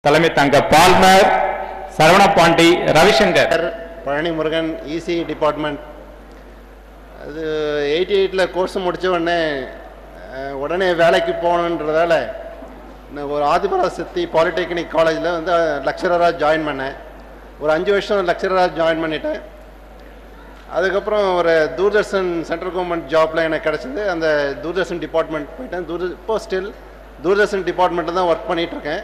தலைமை தங்க பால்மர், சரவணபாண்டி, ரவிசங்கர். Palani Murugan, EC department. அது 88 கோர்ஸ் முடித்த உடனே வேலைக்கு போகணுன்றதால நான் ஒரு ஆதிபராசக்தி பாலிடெக்னிக் காலேஜில் வந்து லெக்சரராக ஜாயின் பண்ணேன். ஒரு 5 வருஷம் லெக்சரராக ஜாயின் பண்ணிட்டேன். அதுக்கப்புறம் ஒரு தூர்தர்ஷன் சென்ட்ரல் கவர்மெண்ட் ஜாப்பில் எனக்கு கிடச்சிது. அந்த தூர்தர்ஷன் டிபார்ட்மெண்ட் போயிட்டேன். இப்போ ஸ்டில் தூர்தர்ஷன் டிபார்ட்மெண்ட்டில் தான் ஒர்க் பண்ணிகிட்ருக்கேன்.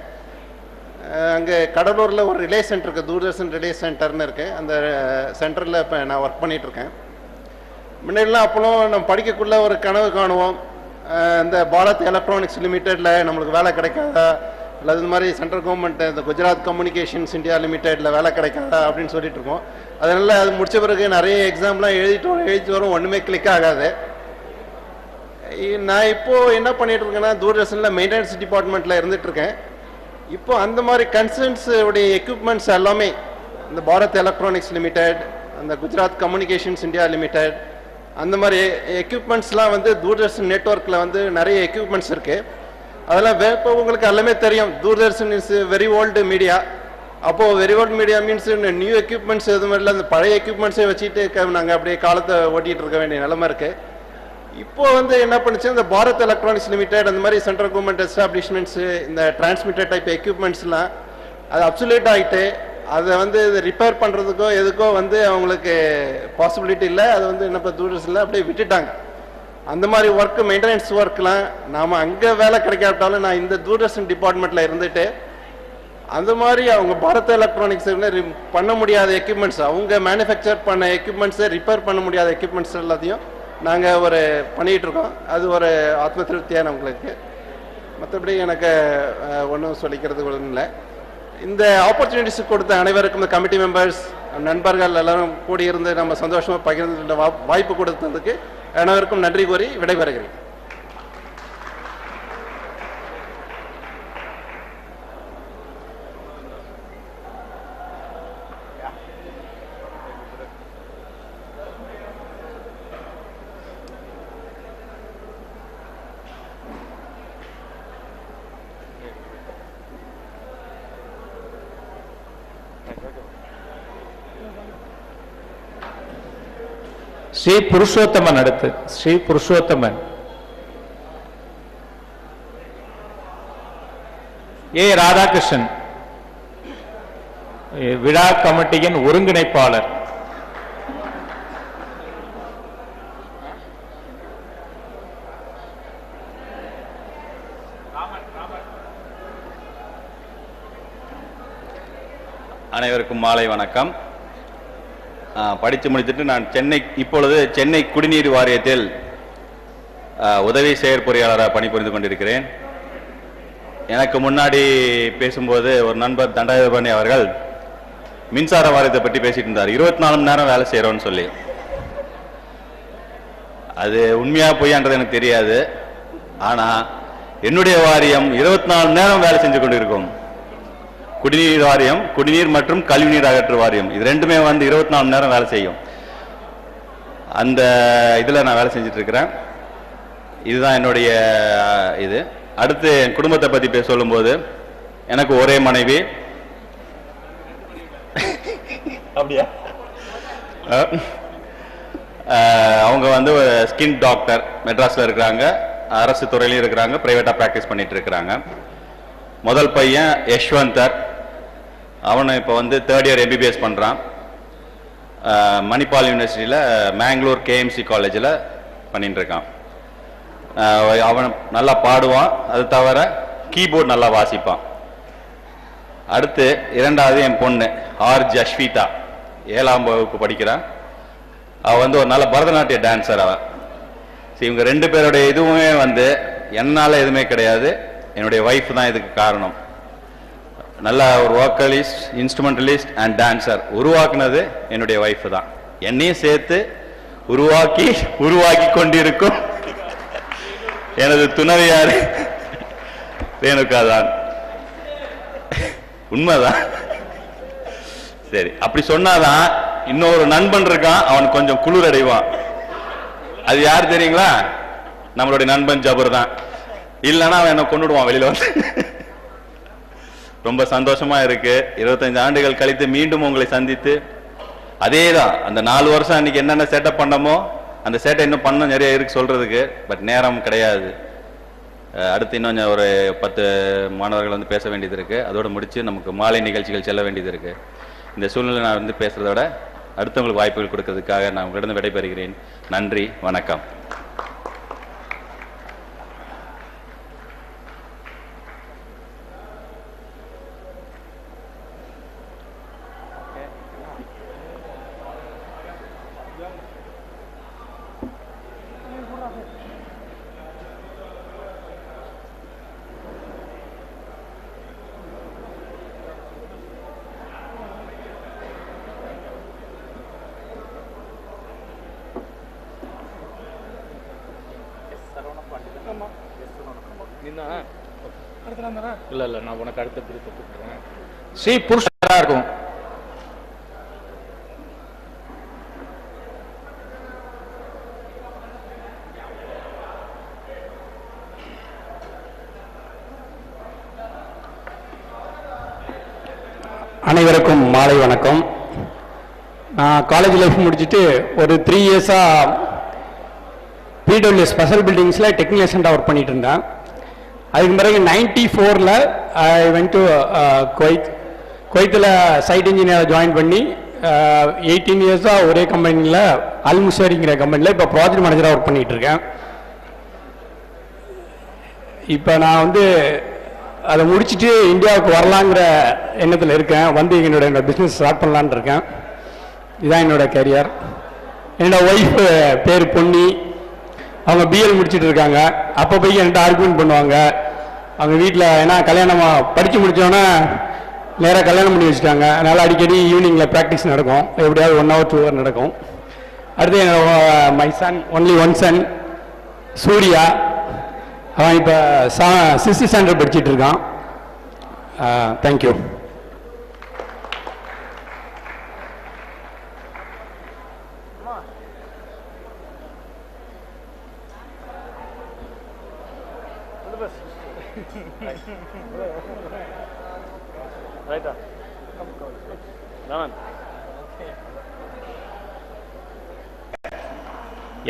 அங்கே கடலூரில் ஒரு ரிலே சென்டர் இருக்குது, தூர்தர்ஷன் ரிலே சென்டர்னு இருக்குது. அந்த சென்டரில் இப்போ நான் ஒர்க் பண்ணிகிட்ருக்கேன். முன்னாடிலாம் அப்போலாம் நம்ம படிக்கக்குள்ளே ஒரு கனவு காணுவோம், இந்த பாரத் எலக்ட்ரானிக்ஸ் லிமிடெடில் நம்மளுக்கு வேலை கிடைக்காதா, இல்லை இது மாதிரி சென்ட்ரல் கவர்மெண்ட் இந்த குஜராத் கம்யூனிகேஷன்ஸ் இந்தியா லிமிடெடில் வேலை கிடைக்காதா அப்படின்னு சொல்லிட்டு இருக்கோம். அதனால் அது முடித்த பிறகு நிறைய எக்ஸாம்லாம் எழுதிட்டு வரும், ஒன்றுமே கிளிக் ஆகாது. நான் இப்போது என்ன பண்ணிகிட்டு இருக்கேன்னா, தூர்தர்ஷனில் மெயின்டெனன்ஸ் டிபார்ட்மெண்ட்டில் இருந்துகிட்ருக்கேன். இப்போ அந்த மாதிரி கன்சர்ன்ஸ் உடைய எக்யூப்மெண்ட்ஸ் எல்லாமே இந்த பாரத் எலக்ட்ரானிக்ஸ் லிமிடெட், அந்த குஜராத் கம்யூனிகேஷன்ஸ் இந்தியா லிமிடெட், அந்த மாதிரி எக்யூப்மெண்ட்ஸ்லாம் வந்து தூர்தர்ஷன் நெட்வொர்க்கில் வந்து நிறைய எக்யூப்மெண்ட்ஸ் இருக்குது. அதெல்லாம் இப்போ உங்களுக்கு எல்லாமே தெரியும், Doordarshan is very old media. அப்போது very old media means new equipments எதுவும் இல்லை, அந்த பழைய எக்யூப்மெண்ட்ஸை வச்சுட்டு நாங்கள் அப்படியே காலத்தை ஓட்டிகிட்டு இருக்க வேண்டிய நிலைமை இருக்குது. இப்போ வந்து என்ன பண்ணுச்சு, இந்த பாரத் எலக்ட்ரானிக்ஸ் லிமிடெட் அந்த மாதிரி சென்ட்ரல் கவர்மெண்ட் எஸ்டாப்ளிஷ்மெண்ட்ஸு இந்த டிரான்ஸ்மிட்டர் டைப் எக்யூப்மெண்ட்ஸ்லாம் அது அப்சுலேட் ஆகிட்டு அதை வந்து ரிப்பேர் பண்ணுறதுக்கோ எதுக்கோ வந்து அவங்களுக்கு பாசிபிலிட்டி இல்லை. அது வந்து என்ன இப்போ தூர்தர்ஷனில் அப்படியே விட்டுட்டாங்க. அந்த மாதிரி ஒர்க்கு மெயின்டெனன்ஸ் ஒர்க்லாம் நாம் அங்கே வேலை கிடைக்காட்டாலும் நான் இந்த தூர்தர்ஷன் டிபார்ட்மெண்ட்டில் இருந்துட்டு அந்த மாதிரி அவங்க பாரத் எலக்ட்ரானிக்ஸ் பண்ண முடியாத எக்யூப்மெண்ட்ஸ், அவங்க மேனுஃபேக்சர் பண்ண எக்யூப்மெண்ட்ஸை ரிப்பேர் பண்ண முடியாத எக்யூப்மெண்ட்ஸ் எல்லாத்தையும் நாங்கள் ஒரு பண்ணிகிட்ருக்கோம். அது ஒரு ஆத்ம திருப்தியாக நம்மளுக்கு. மற்றபடி எனக்கு ஒன்றும் சொல்லிக்கிறது ஒன்றும் இல்லை. இந்த ஆப்பர்ச்சுனிட்டிஸ் கொடுத்த அனைவருக்கும், இந்த கமிட்டி மெம்பர்ஸ், நண்பர்கள் எல்லாரும் கூடியிருந்து நம்ம சந்தோஷமாக பகிர்ந்து வாய்ப்பு கொடுத்ததுக்கு அனைவருக்கும் நன்றி கூறி விடைபெறுகிறேன். ஸ்ரீ புருஷோத்தமன். அடுத்து ஸ்ரீ புருஷோத்தமன். ஏ ராதாகிருஷ்ணன், விழா கமிட்டியின் ஒருங்கிணைப்பாளர். அனைவருக்கும் மாலை வணக்கம். படித்து முடித்துட்டு நான் இப்பொழுது சென்னை குடிநீர் வாரியத்தில் உதவி செயற்பொறியாளராக பணிபுரிந்து கொண்டிருக்கிறேன். எனக்கு முன்னாடி பேசும்போது ஒரு நண்பர் தண்டாயுதபாணி அவர்கள் மின்சார வாரியத்தை பற்றி பேசிட்டு இருந்தார். 24 மணி நேரம் வேலை செய்கிறோன்னு சொல்லி. அது உண்மையாக பொய்யான்றது எனக்கு தெரியாது. ஆனால் என்னுடைய வாரியம் 24 மணி நேரம் வேலை செஞ்சு கொண்டு இருக்கும். குடிநீர் வாரியம், குடிநீர் மற்றும் கழிவுநீர் அகற்று வாரியம், இது ரெண்டுமே வந்து 24 மணி நேரம் வேலை செய்யும். அந்த இதில் நான் வேலை செஞ்சுட்டு இருக்கிறேன். இதுதான் என்னுடைய இது. அடுத்து என் குடும்பத்தை பற்றி சொல்லும்போது, எனக்கு ஒரே மனைவி. அப்படியா? அவங்க வந்து ஸ்கின் டாக்டர், மெட்ராஸில் இருக்கிறாங்க, அரசு துறையிலையும் இருக்கிறாங்க, ப்ரைவேட்டாக ப்ராக்டிஸ் பண்ணிட்டு இருக்கிறாங்க. முதல் பையன் யஷ்வந்தர், அவனை இப்போ வந்து 3rd இயர் MBBS பண்ணுறான். மணிப்பால் யூனிவர்சிட்டியில் மேங்களூர் KMC காலேஜில் பண்ணிட்டு இருக்கான். அவன் நல்லா பாடுவான், அது தவிர கீபோர்ட் நல்லா வாசிப்பான். அடுத்து 2வது என் பொண்ணு ஆர் ஜஸ்விதா, 7ஆம் வகுப்பு படிக்கிறான். அவள் வந்து ஒரு நல்ல பரதநாட்டிய டான்ஸர். அவன் இவங்க 2 பேருடைய இதுவுமே வந்து என்னால் எதுவுமே கிடையாது, என்னுடைய ஒய்ஃப் தான் இதுக்கு காரணம். நல்ல ஒரு வோக்கலிஸ்ட், இன்ஸ்ட்ருமெண்டலிஸ்ட் அண்ட் டான்சர் உருவாக்குனது என்னுடைய ஒய்ஃப் தான். என்னையும் சேர்த்து உருவாக்கி கொண்டிருக்கும் எனது துணைவியார் ரேணுகா தான். உண்மைதான். சரி, அப்படி சொன்னாதான் இன்னொரு நண்பன் இருக்கான், அவன் கொஞ்சம் குளிர் அடைவான். அது யார் தெரியுங்களா? நம்மளுடைய நண்பன் ஜபர் தான். இல்லைன்னா அவன் என்ன கொண்டுடுவான் வெளியில வந்து. ரொம்ப சந்தோஷமா இருக்கு. 25 ஆண்டுகள் கழித்து மீண்டும் உங்களை சந்தித்து அதே தான் அந்த 4 வருஷம் அன்னைக்கு என்னென்ன செட்டப் பண்ணமோ அந்த சேட்டை இன்னும் பண்ண நிறைய இருக்கு சொல்றதுக்கு. பட் நேரம் கிடையாது. அடுத்து இன்னும் ஒரு 10 மாணவர்கள் வந்து பேச வேண்டியது இருக்கு. அதோட முடிச்சு நமக்கு மாலை நிகழ்ச்சிகள் செல்ல வேண்டியது இருக்கு. இந்த சூழ்நிலை நான் வந்து பேசுறத விட அடுத்தவங்களுக்கு வாய்ப்புகள் கொடுக்கறதுக்காக நான் உங்களிடம் விடைபெறுகிறேன். நன்றி, வணக்கம். இல்ல இல்ல நான் உனக்கு அடுத்த பிரித்து கூப்பிடுறேன். ஸ்ரீ புருஷரா இருக்கும். அனைவருக்கும் மாலை வணக்கம். நான் காலேஜ் லைஃப் முடிச்சுட்டு ஒரு 3 இயர்ஸாக பிடபிள்யூ ஸ்பெஷல் பில்டிங்ஸில் டெக்னீஷியன்டாக ஒர்க் பண்ணிட்டு இருந்தேன். அதுக்கு பிறகு 94ல் ஐ வென்ட் டு குவைத்தில் சைட் இன்ஜினியரை ஜாயின் பண்ணி 18 இயர்ஸாக ஒரே கம்பெனியில் அல்முஷரிங்கிற கம்பெனியில் இப்போ ப்ராஜெக்ட் மேனேஜராக ஒர்க் பண்ணிகிட்டு இருக்கேன். இப்போ நான் வந்து அதை முடிச்சுட்டு இந்தியாவுக்கு வரலாங்கிற எண்ணத்தில் இருக்கேன். வந்து என்னோட பிஸ்னஸ் ஸ்டார்ட் பண்ணலான்னு இருக்கேன். இதுதான் என்னோட கேரியர். என்னோட ஒய்ஃப் பேர் பொன்னி. அவங்க பிஎல் முடிச்சுட்டு இருக்காங்க. அப்போ போய் என்கிட்ட ஆர்குமெண்ட் பண்ணுவாங்க. அவங்க வீட்டில் ஏன்னா கல்யாணமாக படித்து முடித்தோன்னே நேராக கல்யாணம் பண்ணி வச்சுட்டாங்க. அதனால் அடிக்கடி ஈவினிங்கில் ப்ராக்டிஸ் நடக்கும். எப்படியாவது 1 hour 2 hour நடக்கும். அடுத்து என்னோட my son, only one son Surya. அவன் இப்போ 6th standard படிச்சுட்டு இருக்கான். தேங்க்யூ.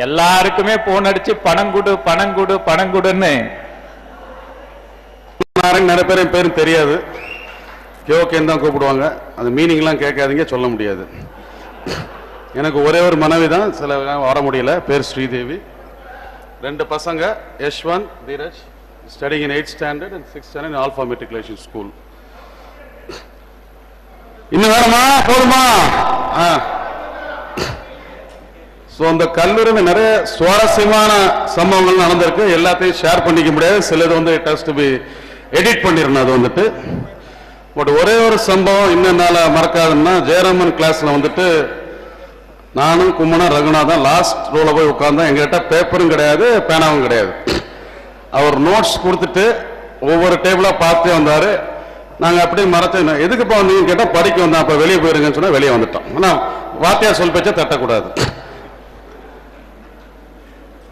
எல்லாருக்குமே போன் அடிச்சு பணம் கொடு பணம் கொடு பணம் கொடுன்னு நிறைய பேரும் பேரும் தெரியாது. கேஓகேன்னு தான் கூப்பிடுவாங்க. அந்த மீனிங்லாம் கேட்காதீங்க, சொல்ல முடியாது. எனக்கு ஒரே ஒரு மனைவி தான், சில வர முடியல. பேர் ஸ்ரீதேவி. 2 பசங்க, Yashwanth, Dheeraj, studying in 8th standard and 6th standard in Alpha Matriculation School. இன்னும் வேணுமா போதுமா? ஸோ அந்த கல்லூரியில் நிறைய சுவாரஸ்யமான சம்பவங்கள் நடந்திருக்கு. எல்லாத்தையும் ஷேர் பண்ணிக்க முடியாது. சிலது வந்து it has to be edit பண்ணிடணும். அது வந்துட்டு பட் ஒரே ஒரு சம்பவம் இன்னும் என்னால் மறக்காதுன்னா, ஜெயராமன் கிளாஸில் வந்துட்டு நானும் கும்மனும் ரகுநாதன் லாஸ்ட் ரோவில் போய் உட்காந்தோம். எங்ககிட்ட பேப்பரும் கிடையாது, பேனாவும் கிடையாது. அவர் நோட்ஸ் கொடுத்துட்டு ஒவ்வொரு டேபிளாக பார்த்தே வந்தார். நாங்கள் அப்படியே மறத்தோம். எதுக்குப்பா வந்தீங்கன்னு கேட்டால் படிக்க வந்தோம். அப்போ வெளியே போயிருங்கன்னு சொன்னால் வெளியே வந்துட்டோம். ஆனால் வாத்தியார் சொல் பேச்சை தட்டக்கூடாது.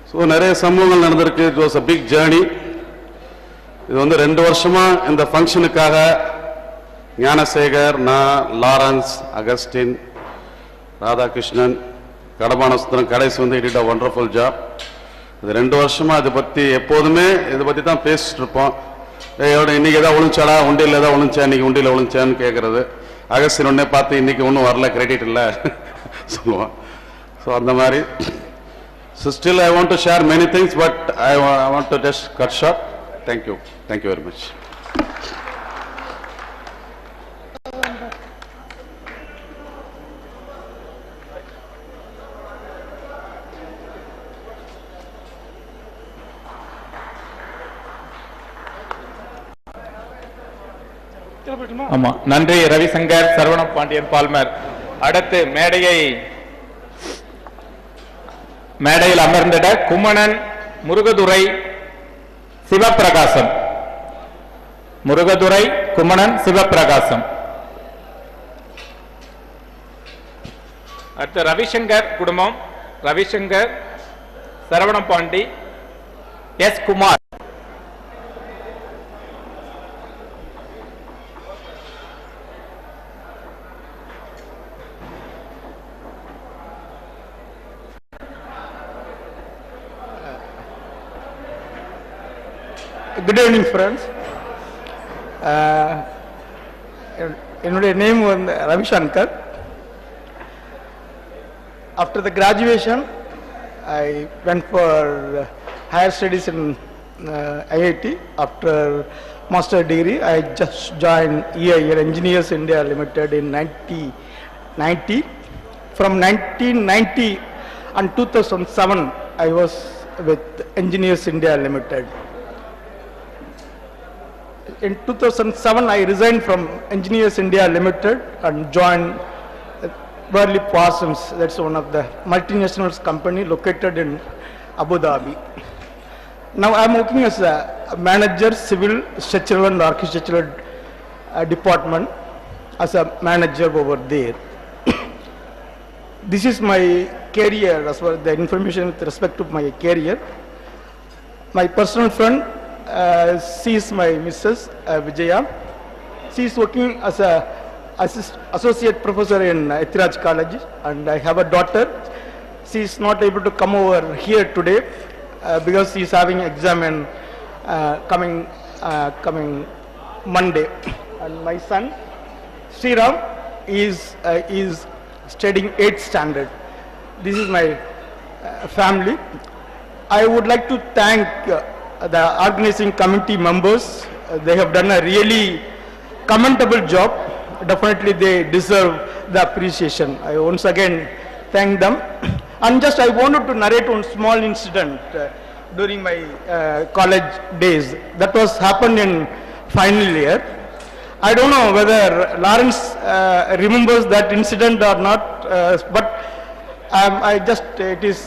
ஸோ நிறைய சம்பவங்கள் நடந்திருக்கு. It was a big journey. இது வந்து 2 வருஷமா இந்த ஃபங்க்ஷனுக்காக ஞானசேகர், நான், லாரன்ஸ், அகஸ்டின், ராதாகிருஷ்ணன், கடமான சுந்தரம், கடைசி வந்து இட் அ வண்டர்ஃபுல் ஜாப். இது 2 வருஷமா இதை பற்றி எப்போதுமே இதை பற்றி தான் பேசிட்டு இருப்போம். இன்னைக்கு ஏதாவது ஒழிச்சாடா, உண்டியில் ஏதாவது ஒழிச்சா, இன்னைக்கு உண்டியில் ஒழிச்சான்னு கேட்கறது. அகஸ்டின் உடனே பார்த்து இன்னைக்கு ஒன்றும் வரல, கிரெடிட் இல்லை சொல்லுவான். ஸோ அந்த மாதிரி so still I want to share many things, but I want to just cut short. Thank you very much. ஆமா, நன்றி ரவிசங்கர், சரவண பாண்டியன், பால்மர். அடுத்து மேடையில் அமர்ந்திட குமணன், முருகதுரை, சிவப்பிரகாசம். முருகதுரை, குமணன், சிவப்பிரகாசம். அடுத்து ரவிசங்கர் குடும்பம், Ravishankar, Saravana Pandi, S Kumar. Good evening, friends. என்னுடைய நேம் வந்து Ravishankar. After the graduation, I went for higher studies in IIT. After master degree, I just joined EIL, Engineers India Limited, in 1990. From 1990 and 2007, I was with Engineers India Limited. In 2007, I resigned from Engineers India Limited and joined Worley Parsons. That's one of the multinational company located in Abu Dhabi. Now I am working as a manager, civil, structural and architectural department, as a manager over there. This is my career, as well as the information with respect to my career. My personal friend, she is my Mrs. Vijaya. She is working as a associate professor in Ethiraj College, and I have a daughter. She is not able to come over here today because she is having exam in coming Monday. And my son Sriram is studying 8th standard. This is my family. I would like to thank the organizing committee members. They have done a really commendable job. Definitely they deserve the appreciation. I once again thank them. And just I wanted to narrate one small incident during my college days. That was happened in final year. I don't know whether Lawrence remembers that incident or not, but it is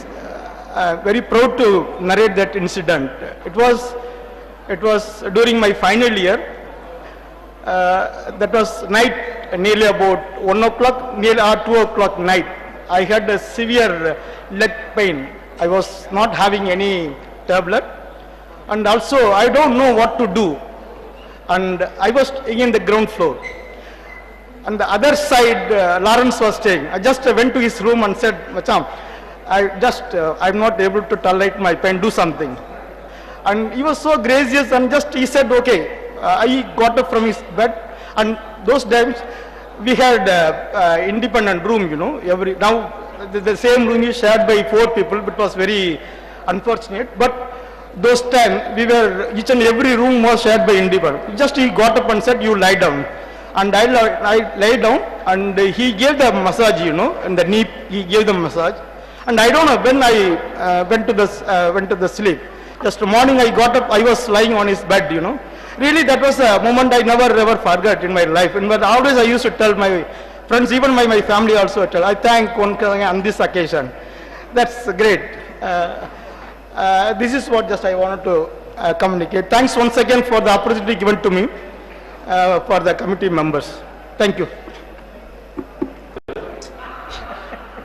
very proud to narrate that incident. It was during my final year. That was night, nearly about 1 o'clock, nearly or 2 o'clock night. I had a severe leg pain. I was not having any tablet, and also I don't know what to do. And I was in the ground floor. On the other side, Lawrence was staying. I just went to his room and said, "Macham, I'm not able to tolerate my pain, do something." And he was so gracious, and he said, "Okay." I got up from his bed, and those times we had independent room, now the same room is shared by 4 people, but it was very unfortunate. But those time each and every room was shared by independent. Just he got up and said, "You lie down." And I lay down, and he gave the massage, and the knee, he gave the massage. And I don't know, when I went to the sleep, just morning I got up, I was lying on his bed, Really, that was a moment I never ever forgot in my life. And but always I used to tell my friends, even my family also tell. I thank one on this occasion. That's great. This is what just I wanted to communicate. Thanks once again for the opportunity given to me for the committee members. Thank you.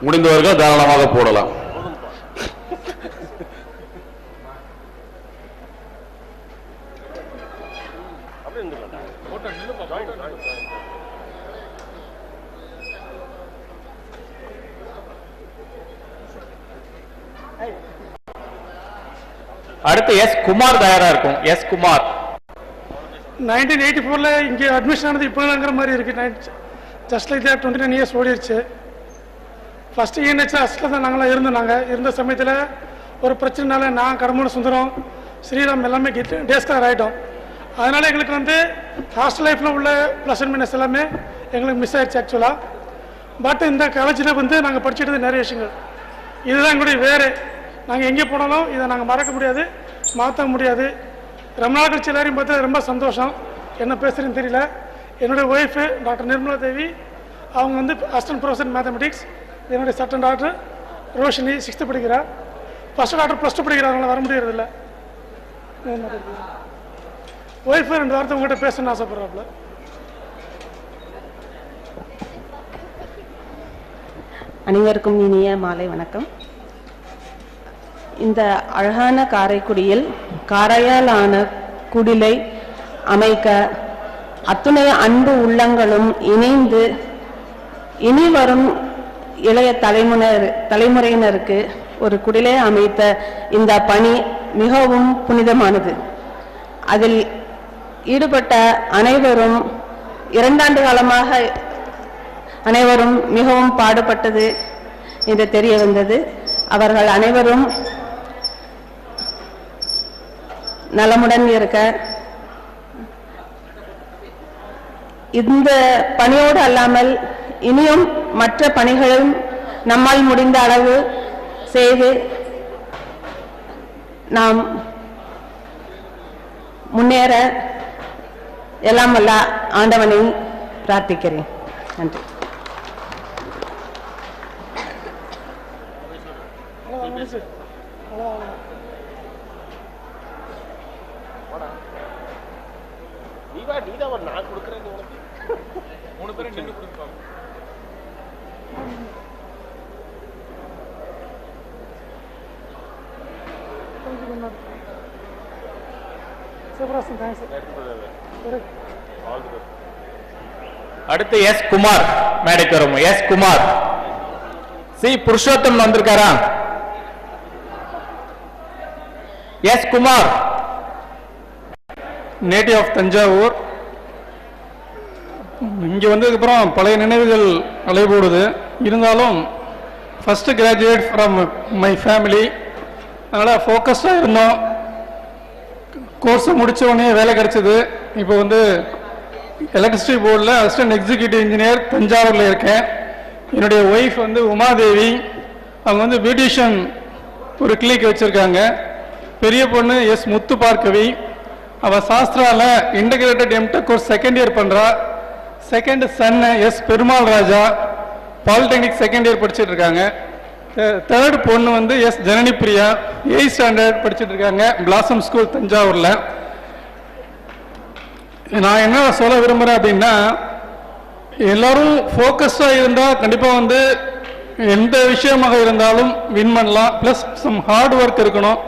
முடிந்தவர்கள் தாராளமாக போடலாம். அடுத்து S Kumar தயாரா இருக்கும். S Kumar. 1984 இங்கே admission ஆனது இப்போங்கிற மாதிரி இருக்கு. ஜஸ்ட் லைக் தட் 29 இயர்ஸ் ஓடிடுச்சு. ஃபர்ஸ்ட் யூனிட்ஸ் அஸ்ல தான் நாங்களாம் இருந்த சமயத்தில் ஒரு பிரச்சனைனால நான் கடம்பூர் சுந்தரம் ஸ்ரீராம் எல்லாமே டேஸ்கார் ஆகிட்டோம். அதனால் எங்களுக்கு ஹாஸ்டல் லைஃப்பில் உள்ள ப்ளஸ் அண்ட் மைனஸ் எல்லாமே எங்களுக்கு மிஸ் ஆயிடுச்சு ஆக்சுவலாக. பட் இந்த காலேஜில் நாங்கள் படிச்சுட்டு நிறைய விஷயங்கள் இதுதான் எங்களுடைய வேறு. நாங்கள் எங்கே போனாலும் இதை நாங்கள் மறக்க முடியாது, மாற்ற முடியாது. ரொம்ப நாள் கழிச்சு எல்லாரையும் பார்த்தா ரொம்ப சந்தோஷம். என்ன பேசுகிறேன்னு தெரியல. என்னுடைய ஒய்ஃபு டாக்டர் நிர்மலா தேவி, அவங்க அசிஸ்டன்ட் ப்ரொஃபஸர் மேத்தமெட்டிக்ஸ். என்னுடைய செகண்ட் டாக்டர் ரோஷினி 6th படிக்கிறா. ஃபஸ்ட் டாக்டர் +2 படிக்கிறாங்களா, வர முடியறதில்ல. ஒய்ஃபு 2 வாரத்தை உங்கள்கிட்ட பேசணும்னு ஆசைப்படுறாப்புல. அனைவருக்கும் இனிய மாலை வணக்கம். இந்த அழகான காரைக்குடியில் காரையால் ஆன குடிலை அமைக்க அத்துணை அன்பு உள்ளங்களும் இணைந்து இனி வரும் இளைய தலைமுறையினருக்கு ஒரு குடிலை அமைத்த இந்த பணி மிகவும் புனிதமானது. அதில் ஈடுபட்ட அனைவரும் 2 ஆண்டு காலமாக அனைவரும் மிகவும் பாடுபட்டது என்று தெரிய வந்தது. அவர்கள் அனைவரும் நலமுடன் இருக்க, இந்த பணியோடு அல்லாமல் இனியும் மற்ற பணிகளும் நம்மால் முடிந்த அளவு செய்து நாம் முன்னேற எல்லாம் வல்ல ஆண்டவனை பிரார்த்திக்கிறேன். நன்றி. அடுத்து எஸ் குமார் மேடைக்கு வரும். எஸ் குமார். சி புருஷோத்தம் வந்திருக்காரா? S Kumar, native of Thanjavur. இங்கே வந்ததுக்கப்புறம் பழைய நினைவுகள் அலைபோடுது. இருந்தாலும் first graduate from my family, அதனால் ஃபோக்கஸ்டாக இருந்தோம். கோர்ஸை முடித்த உடனே வேலை கிடைச்சது. இப்போ வந்து எலக்ட்ரிசிட்டி போர்டில் அசிஸ்டன்ட் எக்ஸிக்யூட்டிவ் இன்ஜினியர் தஞ்சாவூரில் இருக்கேன். என்னுடைய ஒய்ஃப் வந்து உமாதேவி, அவங்க வந்து பியூட்டிஷியன் ஒரு கிளினிக் வச்சுருக்காங்க. பெரிய பொண்ணு எஸ் முத்து பார்க்கவி, அவள் சாஸ்திராவில் integrated MTech course second year பண்ணுறா. Second son S Perumal Raja, polytechnic second year படிச்சுட்டு இருக்காங்க. தேர்ட் பொண்ணு வந்து S Janani Priya, 8th standard படிச்சுட்டு இருக்காங்க பிளாசம் ஸ்கூல் தஞ்சாவூரில். நான் என்ன சொல்ல விரும்புகிறேன் அப்படின்னா, எல்லாரும் ஃபோக்கஸ்டாக இருந்தால் கண்டிப்பாக வந்து எந்த விஷயமாக இருந்தாலும் வின் பண்ணலாம். ப்ளஸ் சம் ஹார்ட் ஒர்க் இருக்கணும்.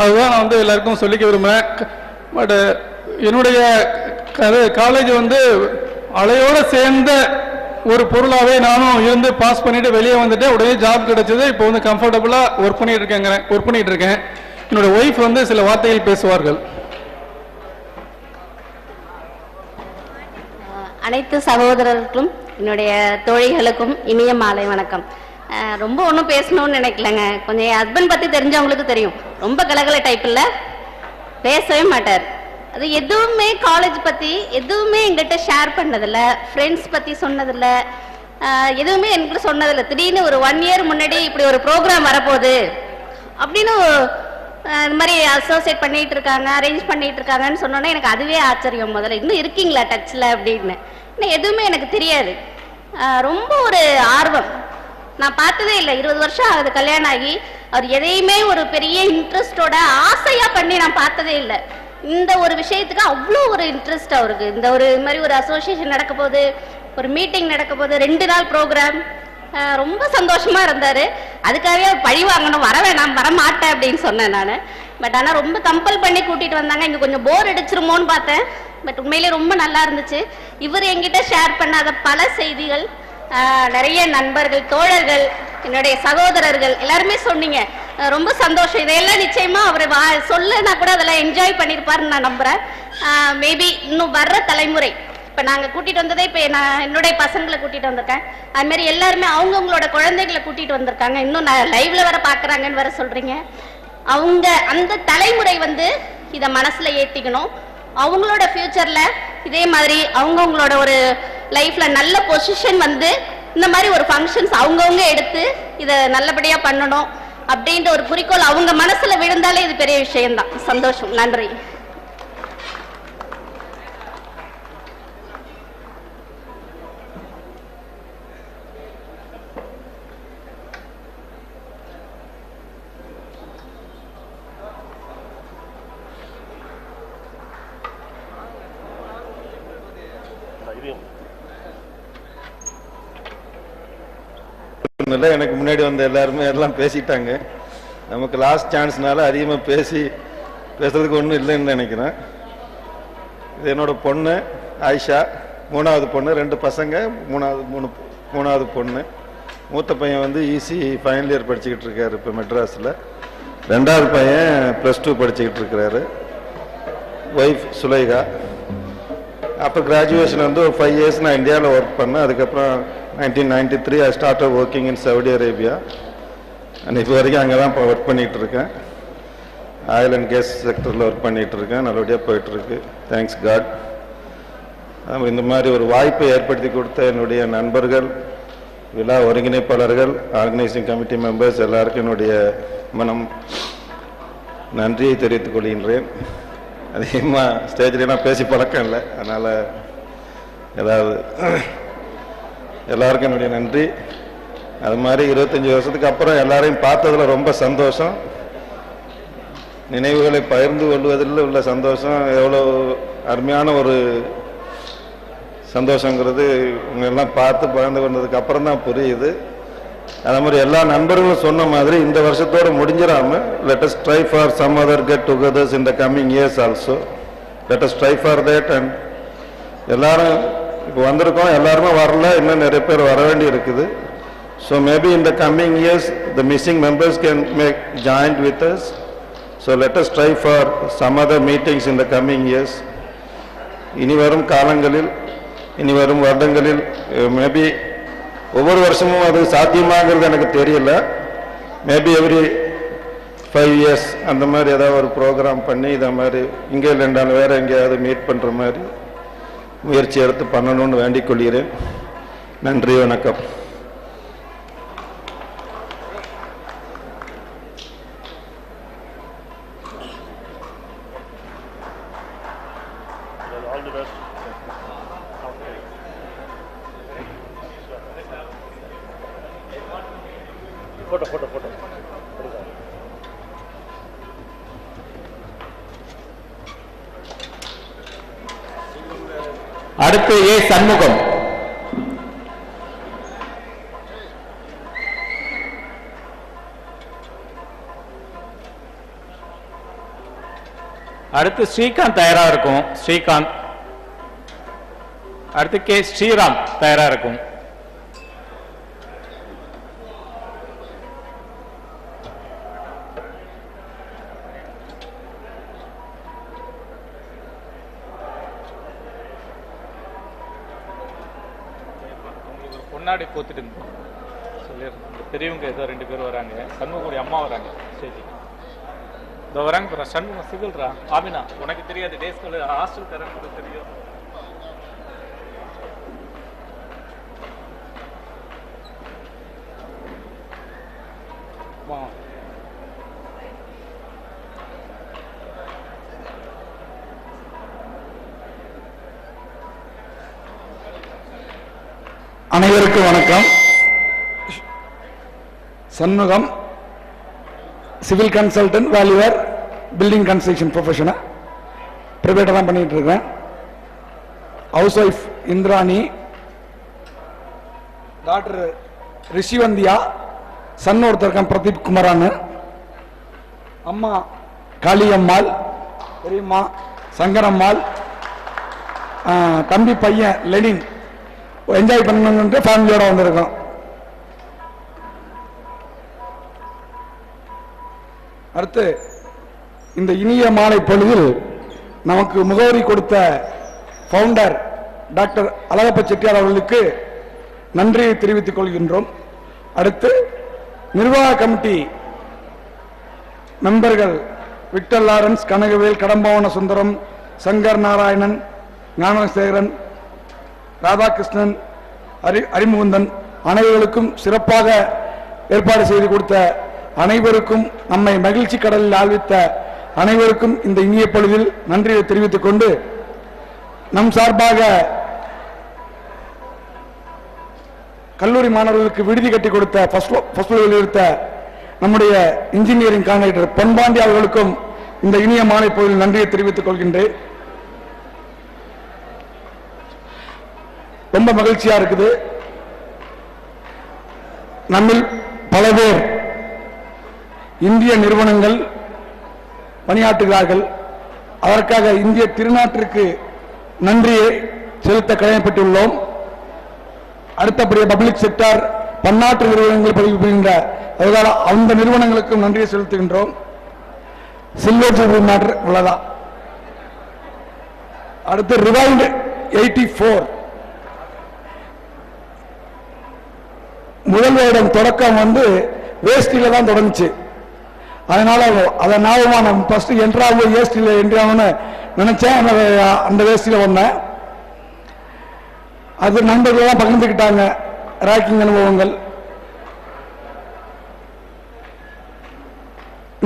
அதுதான் நான் வந்து எல்லாருக்கும் சொல்லிக்க விரும்புகிறேன். பட் என்னுடைய காலேஜ் வந்து அலையோடு சேர்ந்த ஒரு பொருளாகவே நானும் இருந்து பாஸ் பண்ணிட்டு வெளியே வந்துட்டு உடனே ஜாப் கிடைச்சது. இப்போ வந்து கம்ஃபர்டபுளாக ஒர்க் பண்ணிட்டு இருக்கேன். என்னோட ஒய்ஃப் வந்து சில வார்த்தைகள் பேசுவார்கள். அனைத்து சகோதரர்களுக்கும் என்னுடைய தோழிகளுக்கும் இனிய மாலை வணக்கம். ரொம்ப ஒன்றும் பேசணும்னு நினைக்கலங்க. கொஞ்சம் என் ஹஸ்பண்ட் பற்றி தெரிஞ்சவங்களுக்கு தெரியும். ரொம்ப கலகல டைப் இல்லை, பேசவே மாட்டார். அது எதுவுமே காலேஜ் பற்றி எதுவுமே எங்கிட்ட ஷேர் பண்ணதில்லை, ஃப்ரெண்ட்ஸ் பற்றி சொன்னதில்லை, எதுவுமே என்கிட்ட சொன்னதில்லை. திடீர்னு ஒரு 1 year முன்னாடி இப்படி ஒரு ப்ரோக்ராம் வரப்போகுது அப்படின்னு இந்த மாதிரி அசோசியேட் பண்ணிட்டு இருக்காங்க, அரேஞ்ச் பண்ணிட்டு இருக்காங்கன்னு சொன்னோன்னே எனக்கு அதுவே ஆச்சரியம். முதல்ல இன்னும் இருக்கீங்களா டச்சில் அப்படின்னு. இன்னும் எதுவுமே எனக்கு தெரியாது. ரொம்ப ஒரு ஆர்வம். நான் பார்த்ததே இல்லை. 20 வருஷம் ஆகுது கல்யாணம் ஆகி. அவர் எதையுமே ஒரு பெரிய இன்ட்ரெஸ்டோட ஆசையாக பண்ணி நான் பார்த்ததே இல்லை. இந்த ஒரு விஷயத்துக்கு அவ்வளோ ஒரு இன்ட்ரெஸ்ட் அவருக்கு. இந்த ஒரு மாதிரி ஒரு அசோசியேஷன் நடக்க போகுது, ஒரு மீட்டிங் நடக்க போகுது, 2 நாள் ப்ரோக்ராம். ரொம்ப சந்தோஷமா இருந்தாரு. அதுக்காகவே பழி வாங்கணும், வர வேணாம், வர மாட்டேன் அப்படின்னு சொன்னேன் நான். பட் ஆனால் ரொம்ப கம்பல் பண்ணி கூட்டிட்டு வந்தாங்க. இங்கே கொஞ்சம் போர் அடிச்சிருமோன்னு பார்த்தேன். பட் உண்மையிலே ரொம்ப நல்லா இருந்துச்சு. இவர் என்கிட்ட ஷேர் பண்ணாத பல செய்திகள், நிறைய நண்பர்கள், தோழர்கள், என்னுடைய சகோதரர்கள் எல்லாருமே சொன்னீங்க. ரொம்ப சந்தோஷம். இதையெல்லாம் நிச்சயமா அவர் சொல்லனா கூட அதெல்லாம் என்ஜாய் பண்ணியிருப்பாருன்னு நான் நம்புறேன். மேபி இன்னும் வர்ற தலைமுறை, இப்போ நாங்கள் கூட்டிகிட்டு வந்ததே, இப்போ நான் என்னுடைய பசங்களை கூட்டிகிட்டு வந்திருக்கேன். அதுமாரி எல்லாருமே அவங்கவுங்களோட குழந்தைகளை கூட்டிகிட்டு வந்திருக்காங்க. இன்னும் நான் லைவ்ல வர பார்க்குறாங்கன்னு வர சொல்கிறீங்க. அவங்க அந்த தலைமுறை வந்து இதை மனசில் ஏற்றிக்கணும். அவங்களோட ஃப்யூச்சரில் இதே மாதிரி அவங்கவுங்களோட ஒரு லைஃப்பில் நல்ல பொசிஷன் வந்து இந்த மாதிரி ஒரு ஃபங்க்ஷன்ஸ் அவங்கவுங்க எடுத்து இதை நல்லபடியாக பண்ணணும் அப்படின்ற ஒரு குறிக்கோள் அவங்க மனசில் விழுந்தாலே இது பெரிய விஷயம்தான். சந்தோஷம். நன்றி. எனக்கு முன்னாடி வந்த எல்லாருமே எல்லாம் பேசிட்டாங்க. நமக்கு லாஸ்ட் சான்ஸ்னால அதிகமாக பேசுறதுக்கு ஒன்றும் இல்லைன்னு நினைக்கிறேன். இது என்னோட பொண்ணு ஆயிஷா, 3வது பொண்ணு, 2 பசங்க, 3வது பொண்ணு. மூத்த பையன் வந்து இசி ஃபைனல் இயர் படிச்சுக்கிட்டு இருக்காரு இப்போ மெட்ராஸில். 2வது பையன் +2 படிச்சுக்கிட்டு இருக்கிறாரு. ஒய்ஃப் சுலைகா. அப்போ கிராஜுவேஷன் வந்து ஒரு 5 இயர்ஸ் நான் இந்தியாவில் ஒர்க் பண்ணேன். அதுக்கப்புறம் 1993 I started working in Saudi Arabia. And இப்போ வரைக்கும் அங்கே தான் இப்போ ஒர்க் பண்ணிகிட்டு இருக்கேன். ஆயில் அண்ட் கேஸ் செக்டரில் ஒர்க் பண்ணிகிட்டு இருக்கேன். நல்லபடியாக போயிட்டுருக்கு. Thanks God. இந்த மாதிரி ஒரு வாய்ப்பை ஏற்படுத்தி கொடுத்த என்னுடைய நண்பர்கள், விழா ஒருங்கிணைப்பாளர்கள், ஆர்கனைசிங் கமிட்டி மெம்பர்ஸ் எல்லாருக்கும் என்னுடைய மனம் நன்றியை தெரிவித்துக் கொள்கின்றேன். அதிகமாக ஸ்டேஜ்லாம் பேசி பழக்கம் இல்லை, அதனால் ஏதாவது எல்லாருக்கும் என்னுடைய நன்றி. அது மாதிரி 25 வருஷத்துக்கு அப்புறம் எல்லாரையும் பார்த்ததில் ரொம்ப சந்தோஷம். நினைவுகளை பகிர்ந்து கொள்வதில் உள்ள சந்தோஷம் எவ்வளோ அருமையான ஒரு சந்தோஷங்கிறது இவங்கெல்லாம் பார்த்து பகிர்ந்து கொண்டதுக்கு அப்புறம் தான் புரியுது. அதே மாதிரி எல்லா நண்பர்களும் சொன்ன மாதிரி இந்த வருஷத்தோடு முடிஞ்சிடாமல் let us try for some other get togethers in the coming years also. Let us try for that. And எல்லாரும் இப்போ வந்திருக்கோம், எல்லாருமே வரல, இன்னும் நிறைய பேர் வர வேண்டி இருக்குது. So maybe in the coming years the missing members can make join with us. So let us try for some other meetings in the coming years. இனி வரும் காலங்களில், இனி வரும் வருடங்களில் மேபி ஒவ்வொரு வருஷமும் அது சாத்தியமாகிறது எனக்கு தெரியல. மேபி எவ்ரி 5 இயர்ஸ் அந்த மாதிரி ஏதாவது ஒரு ப்ரோக்ராம் பண்ணி இதை மாதிரி இங்கே இல்லைண்டாலும் வேறு எங்கேயாவது மீட் பண்ணுற மாதிரி முயற்சி எடுத்து பண்ணணும்னு வேண்டிக் கொள்கிறேன். நன்றி, வணக்கம். அடுத்து ஏ சண்முகம். அடுத்து ஸ்ரீகாந்த் தயாரா இருக்கும். ஸ்ரீகாந்த். அடுத்து கே ஸ்ரீராம் தயாரா இருக்கும். முன்னாடி போத்துட்டு இருந்தோம் சொல்லிடுறோம். பெரியவங்க ஏதோ 2 பேர் வராங்க. சண்முகனுடைய அம்மா வராங்க ஸ்டேஜுக்கு. இதோ வராங்க. சண்முகம் சிவில்ரா. ஆமினா உனக்கு தெரியாது, டே ஸ்கூல் ஹாஸ்டல் தரேன் தெரியும். அனைவருக்கும் வணக்கம். Shanmugam, civil consultant, valuer, building construction professional, ப்ரைவேட்டாக தான் பண்ணிட்டு இருக்கேன். Housewife Indrani, doctor Rishivanthiya, son ஒருத்தருக்கன் பிரதீப் குமாரான்னு, அம்மா காளியம்மாள், பெரியம்மா சங்கரம்மாள், தம்பி பையன் லெனின். என்ஜாய் பண்ணணும்னு ஃபேமிலியோட வந்திருக்கோம். அடுத்து இந்த இனிய மாலை பொழுதில் நமக்கு முகவரி கொடுத்த ஃபவுண்டர் டாக்டர் அழகப்ப செட்டியார் அவர்களுக்கு நன்றியை தெரிவித்துக் கொள்கின்றோம். அடுத்து நிர்வாக கமிட்டி மெம்பர்கள் விக்டர் லாரன்ஸ், கனகவேல், கடம்பவன சுந்தரம், சங்கர் நாராயணன், ஞானசேகரன், ராதாகிருஷ்ணன், அறிமுகந்தன் அனைவர்களுக்கும் சிறப்பாக ஏற்பாடு செய்து கொடுத்த அனைவருக்கும், நம்மை மகிழ்ச்சி கடலில் ஆழ்வித்த அனைவருக்கும் இந்த இனிய பொழுதில் நன்றியை தெரிவித்துக் கொண்டு, நம் சார்பாக கல்லூரி மாணவர்களுக்கு விடுதி கட்டி கொடுத்த ஃபர்ஸ்ட் எடுத்த நம்முடைய இன்ஜினியரிங் கான்ட்ராக்டர் பொன்பாண்டி அவர்களுக்கும் இந்த இனிய மாலை பொழுதில் நன்றியை தெரிவித்துக் கொள்கின்றேன். ரொம்ப மகிழ்ச்சியா இருக்குது. நம்மில் பல பேர் இந்திய நிறுவனங்கள் பணியாற்றுகிறார்கள். அதற்காக இந்திய திருநாட்டிற்கு நன்றியை செலுத்த கடமைப்பட்டுள்ளோம். அடுத்தபடியாக பப்ளிக் செக்டார் பன்னாட்டு நிறுவனங்கள் பதிவு புரிகின்ற அந்த நிறுவனங்களுக்கும் நன்றியை செலுத்துகின்றோம். சில்வர் ஜூபிலி மேட்டர் உள்ளதா? அடுத்து ரிவைண்ட் 84 முதல் வருடம் தொடக்கம் வந்து வேஷ்டியில தான் தொடங்குச்சு. அதனால அதை ஞாபகமா நான் ஃபர்ஸ்ட் என்ட்ராகும் வேஷ்டியில என்ட்ராகும்னு நினைச்சேன். அந்த வேஷ்டியில வந்தேன். அது நண்பர்களெல்லாம் பகிர்ந்துக்கிட்டாங்க ராக்கிங் அனுபவங்கள்.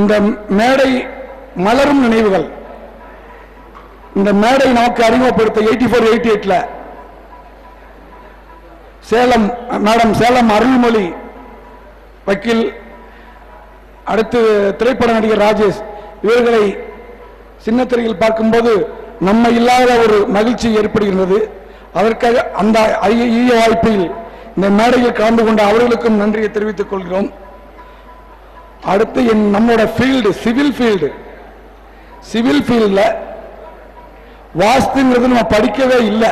இந்த மேடை மலரும் நினைவுகள். இந்த மேடை நமக்கு அறிமுகப்படுத்த 84-88 சேலம் மேடம் சேலம் அருள்மொழி வக்கீல், அடுத்து திரைப்பட நடிகர் ராஜேஷ், இவர்களை சின்னத்திரையில் பார்க்கும்போது நம்ம இல்லாத ஒரு மகிழ்ச்சி ஏற்படுகிறது. அதற்காக அந்த ஈய வாய்ப்பில் இந்த மேடையில் கலந்து கொண்ட அவர்களுக்கும் நன்றியை தெரிவித்துக் கொள்கிறோம். அடுத்து நம்மளோட ஃபீல்டு சிவில் ஃபீல்டில் வாஸ்துங்கிறது நம்ம படிக்கவே இல்லை.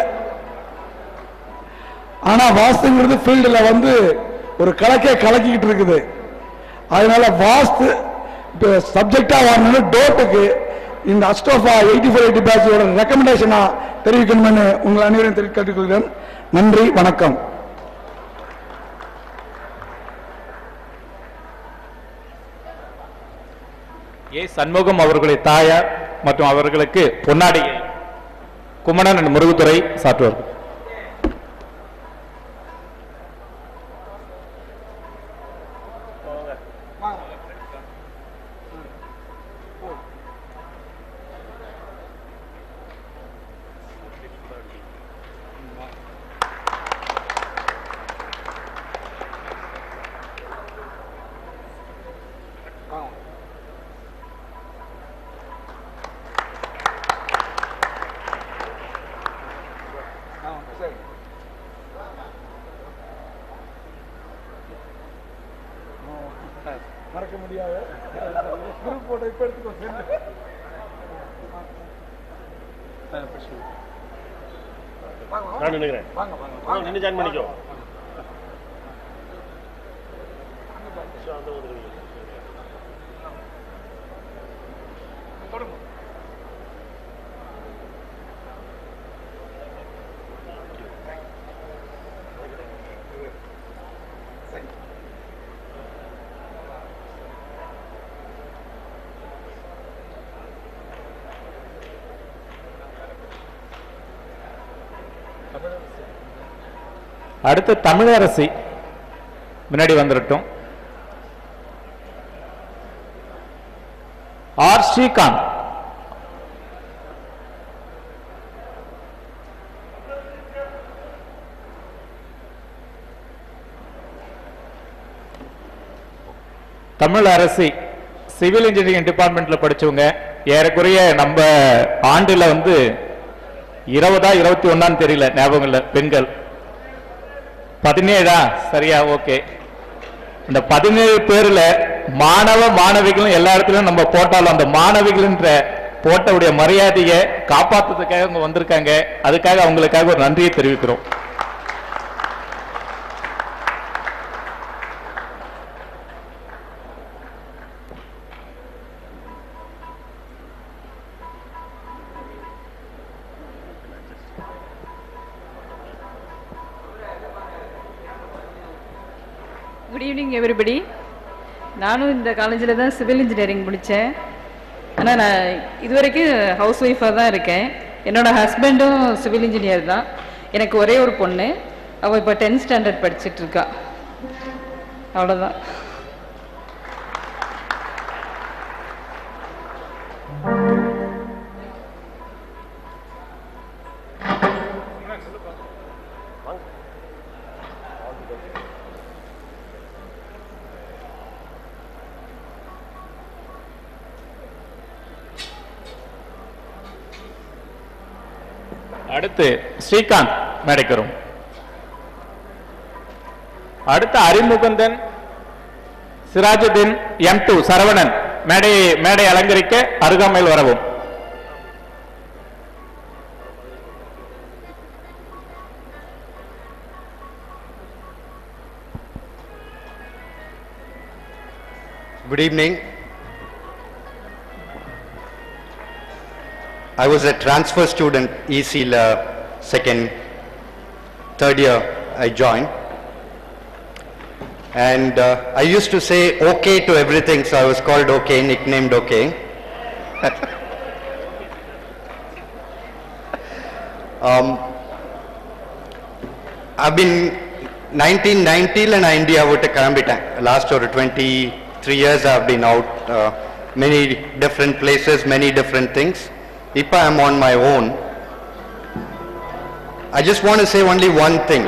ஆனா வாஸ்துங்கிறது ஃபீல்டில் வந்து ஒரு கலக்கிக்கிட்டு இருக்குது. அதனால வாஸ்து சப்ஜெக்டா வரணும்னு டோட்டுக்கு இந்த அஸ்டோஃபா 84-80 பேட்சோட ரெக்கமெண்டேஷனா தெரிவிக்கணும்னு உங்கள் அனைவரையும் கேட்டுக்கொள்கிறேன். நன்றி, வணக்கம். ஏ சண்முகம் அவர்களை தாயார் மற்றும் அவர்களுக்கு பொன்னாடியை குமணன் முருகுத்துறை சாற்றுவார்கள். மறக்க முடியாது. குரூப் போட்டோ இப்ப எடுத்துக்கோ. நான் நினைக்கிறேன். வாங்க நின்று ஜாயின் பண்ணிக்கோ. அடுத்து தமிழரசி முன்னாடி வந்துடட்டும். R Srikanth. Tamilarasi civil engineering டிபார்ட்மெண்ட்ல படிச்சவங்க. ஏறக்குறைய நம்ம ஆண்டுல வந்து 20 21 தெரியல, ஞாபகம் இல்லை. பெண்கள் 17 சரியா? ஓகே. இந்த 17 பேர்ல மாணவிகளும் எல்லா இடத்துலயும் நம்ம போட்டாலும் அந்த மாணவிகள்ன்ற போட்டவுடைய மரியாதையை காப்பாற்றுறதுக்காக அவங்க வந்திருக்காங்க. அதுக்காக அவங்களுக்காக ஒரு நன்றியை தெரிவிக்கிறோம். Good evening everybody. நானும் இந்த காலேஜில் தான் சிவில் இன்ஜினியரிங் முடித்தேன். ஆனால் நான் இதுவரைக்கும் ஹவுஸ் ஒய்ஃபாக தான் இருக்கேன். என்னோடய ஹஸ்பண்டும் சிவில் இன்ஜினியர் தான். எனக்கு ஒரே ஒரு பொண்ணு, அவள் இப்போ 10th ஸ்டாண்டர்ட் படிச்சுட்டு இருக்கா. அவ்வளோதான். அடுத்து ஸ்ரீகாந்த் மேடைக்கு வரும். அடுத்து அறிமுகந்தன், சிராஜுதீன், M2 சரவணன் மேடை அலங்கரிக்க அருகாமையில் வரவும். Good evening. I was a transfer student, EC second, third year I joined. And I used to say okay to everything, so I was called okay, nicknamed okay. I've been 1990 and India vitte kalambiten. Last over 23 years I've been out, many different places, many different things. Now I'm on my own. I just want to say only one thing.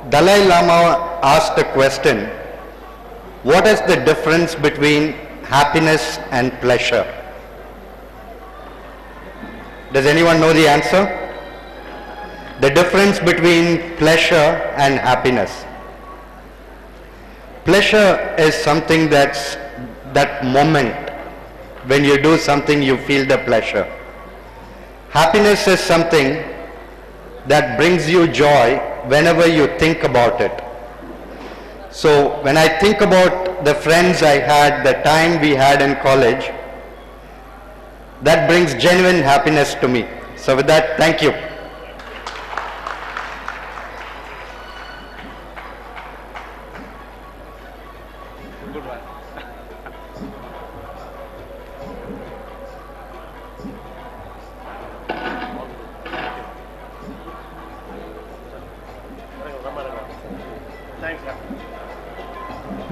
Dalai Lama asked a question, what is the difference between happiness and pleasure? Does anyone know the answer? The difference between pleasure and happiness. Pleasure is something that's that moment when you do something you feel the pleasure. Happiness is something that brings you joy whenever you think about it. So when I think about the friends I had, the time we had in college, that brings genuine happiness to me. So with that, thank you.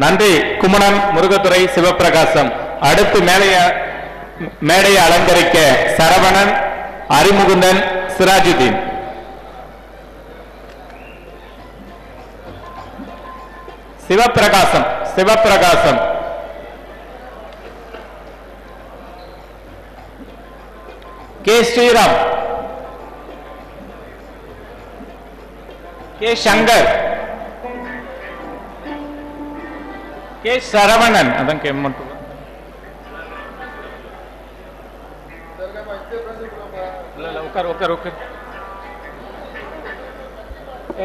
நன்றி குமணன் முருகத்துறை சிவப்பிரகாசம். அடுத்து மேடையை அலங்கரிக்க சரவணன், அறிமுகுந்தன், Sirajuddin. Sivaprakasam Sivaprakasam K Sriram, K Shankar, K Saravanan. அதான் K மட்டும். உட்கார் உட்கார் உட்கார்.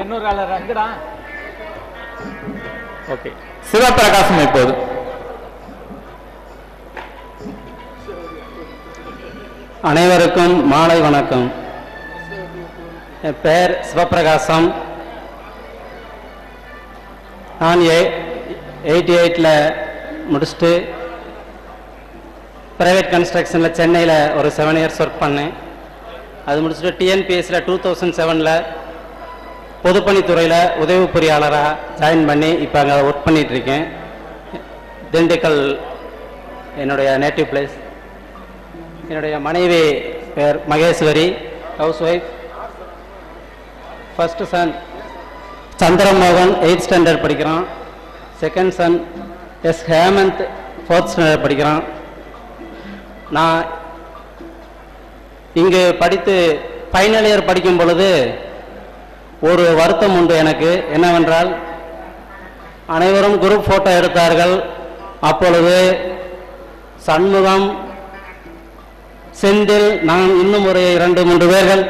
இன்னொரு ஆளர் அங்கடா. ஓகே, சிவப்பிரகாசம் இப்போது. அனைவருக்கும் மாலை வணக்கம். என் பெயர் சிவப்பிரகாசம். நான் 88 முடிச்சுட்டு ப்ரைவேட் கன்ஸ்ட்ரக்ஷனில் சென்னையில் ஒரு 7 இயர்ஸ் ஒர்க் பண்ணேன். அது முடிச்சுட்டு டிஎன்பிஎஸ்சியில் 2007 பொதுப்பணித்துறையில் உதவி பொறியாளராக ஜாயின் பண்ணி இப்போ அங்கே ஒர்க் பண்ணிகிட்ருக்கேன். திண்டுக்கல் என்னுடைய நேட்டிவ் பிளேஸ். என்னுடைய மனைவி பேர் Maheswari, housewife. First son Chandramohan 8th standard படிக்கிறான். Second son S Hemanth 4th standard படிக்கிறான். நான் இங்கு படித்து ஃபைனல் இயர் படிக்கும் பொழுது ஒரு வருத்தம் உண்டு எனக்கு. என்னவென்றால் அனைவரும் குரூப் ஃபோட்டோ எடுத்தார்கள். அப்பொழுது சண்முகம், செந்தில், நான் இன்னும் ஒரு 2-3 பேர்கள்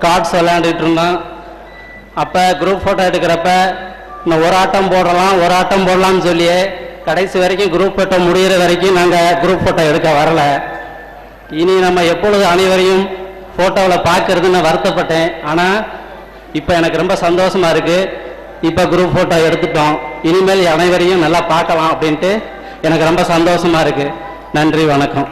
கார்ட்ஸ் விளையாண்டுட்டு இருந்தோம். அப்போ குரூப் ஃபோட்டோ எடுக்கிறப்ப இன்னும் ஒரு ஆட்டம் போடலாம்னு சொல்லியே கடைசி வரைக்கும் குரூப் ஃபோட்டோ முடிகிற வரைக்கும் நாங்கள் குரூப் ஃபோட்டோ எடுக்க வரலை. இனி நம்ம எப்பொழுது அனைவரையும் ஃபோட்டோவில் பார்க்கறதுன்னு வருத்தப்பட்டேன். ஆனால் இப்போ எனக்கு ரொம்ப சந்தோஷமாக இருக்குது. இப்போ குரூப் ஃபோட்டோ எடுத்துட்டோம், இனிமேல் அனைவரையும் நல்லா பார்க்கலாம் அப்படின்ட்டு எனக்கு ரொம்ப சந்தோஷமாக இருக்குது. நன்றி, வணக்கம்.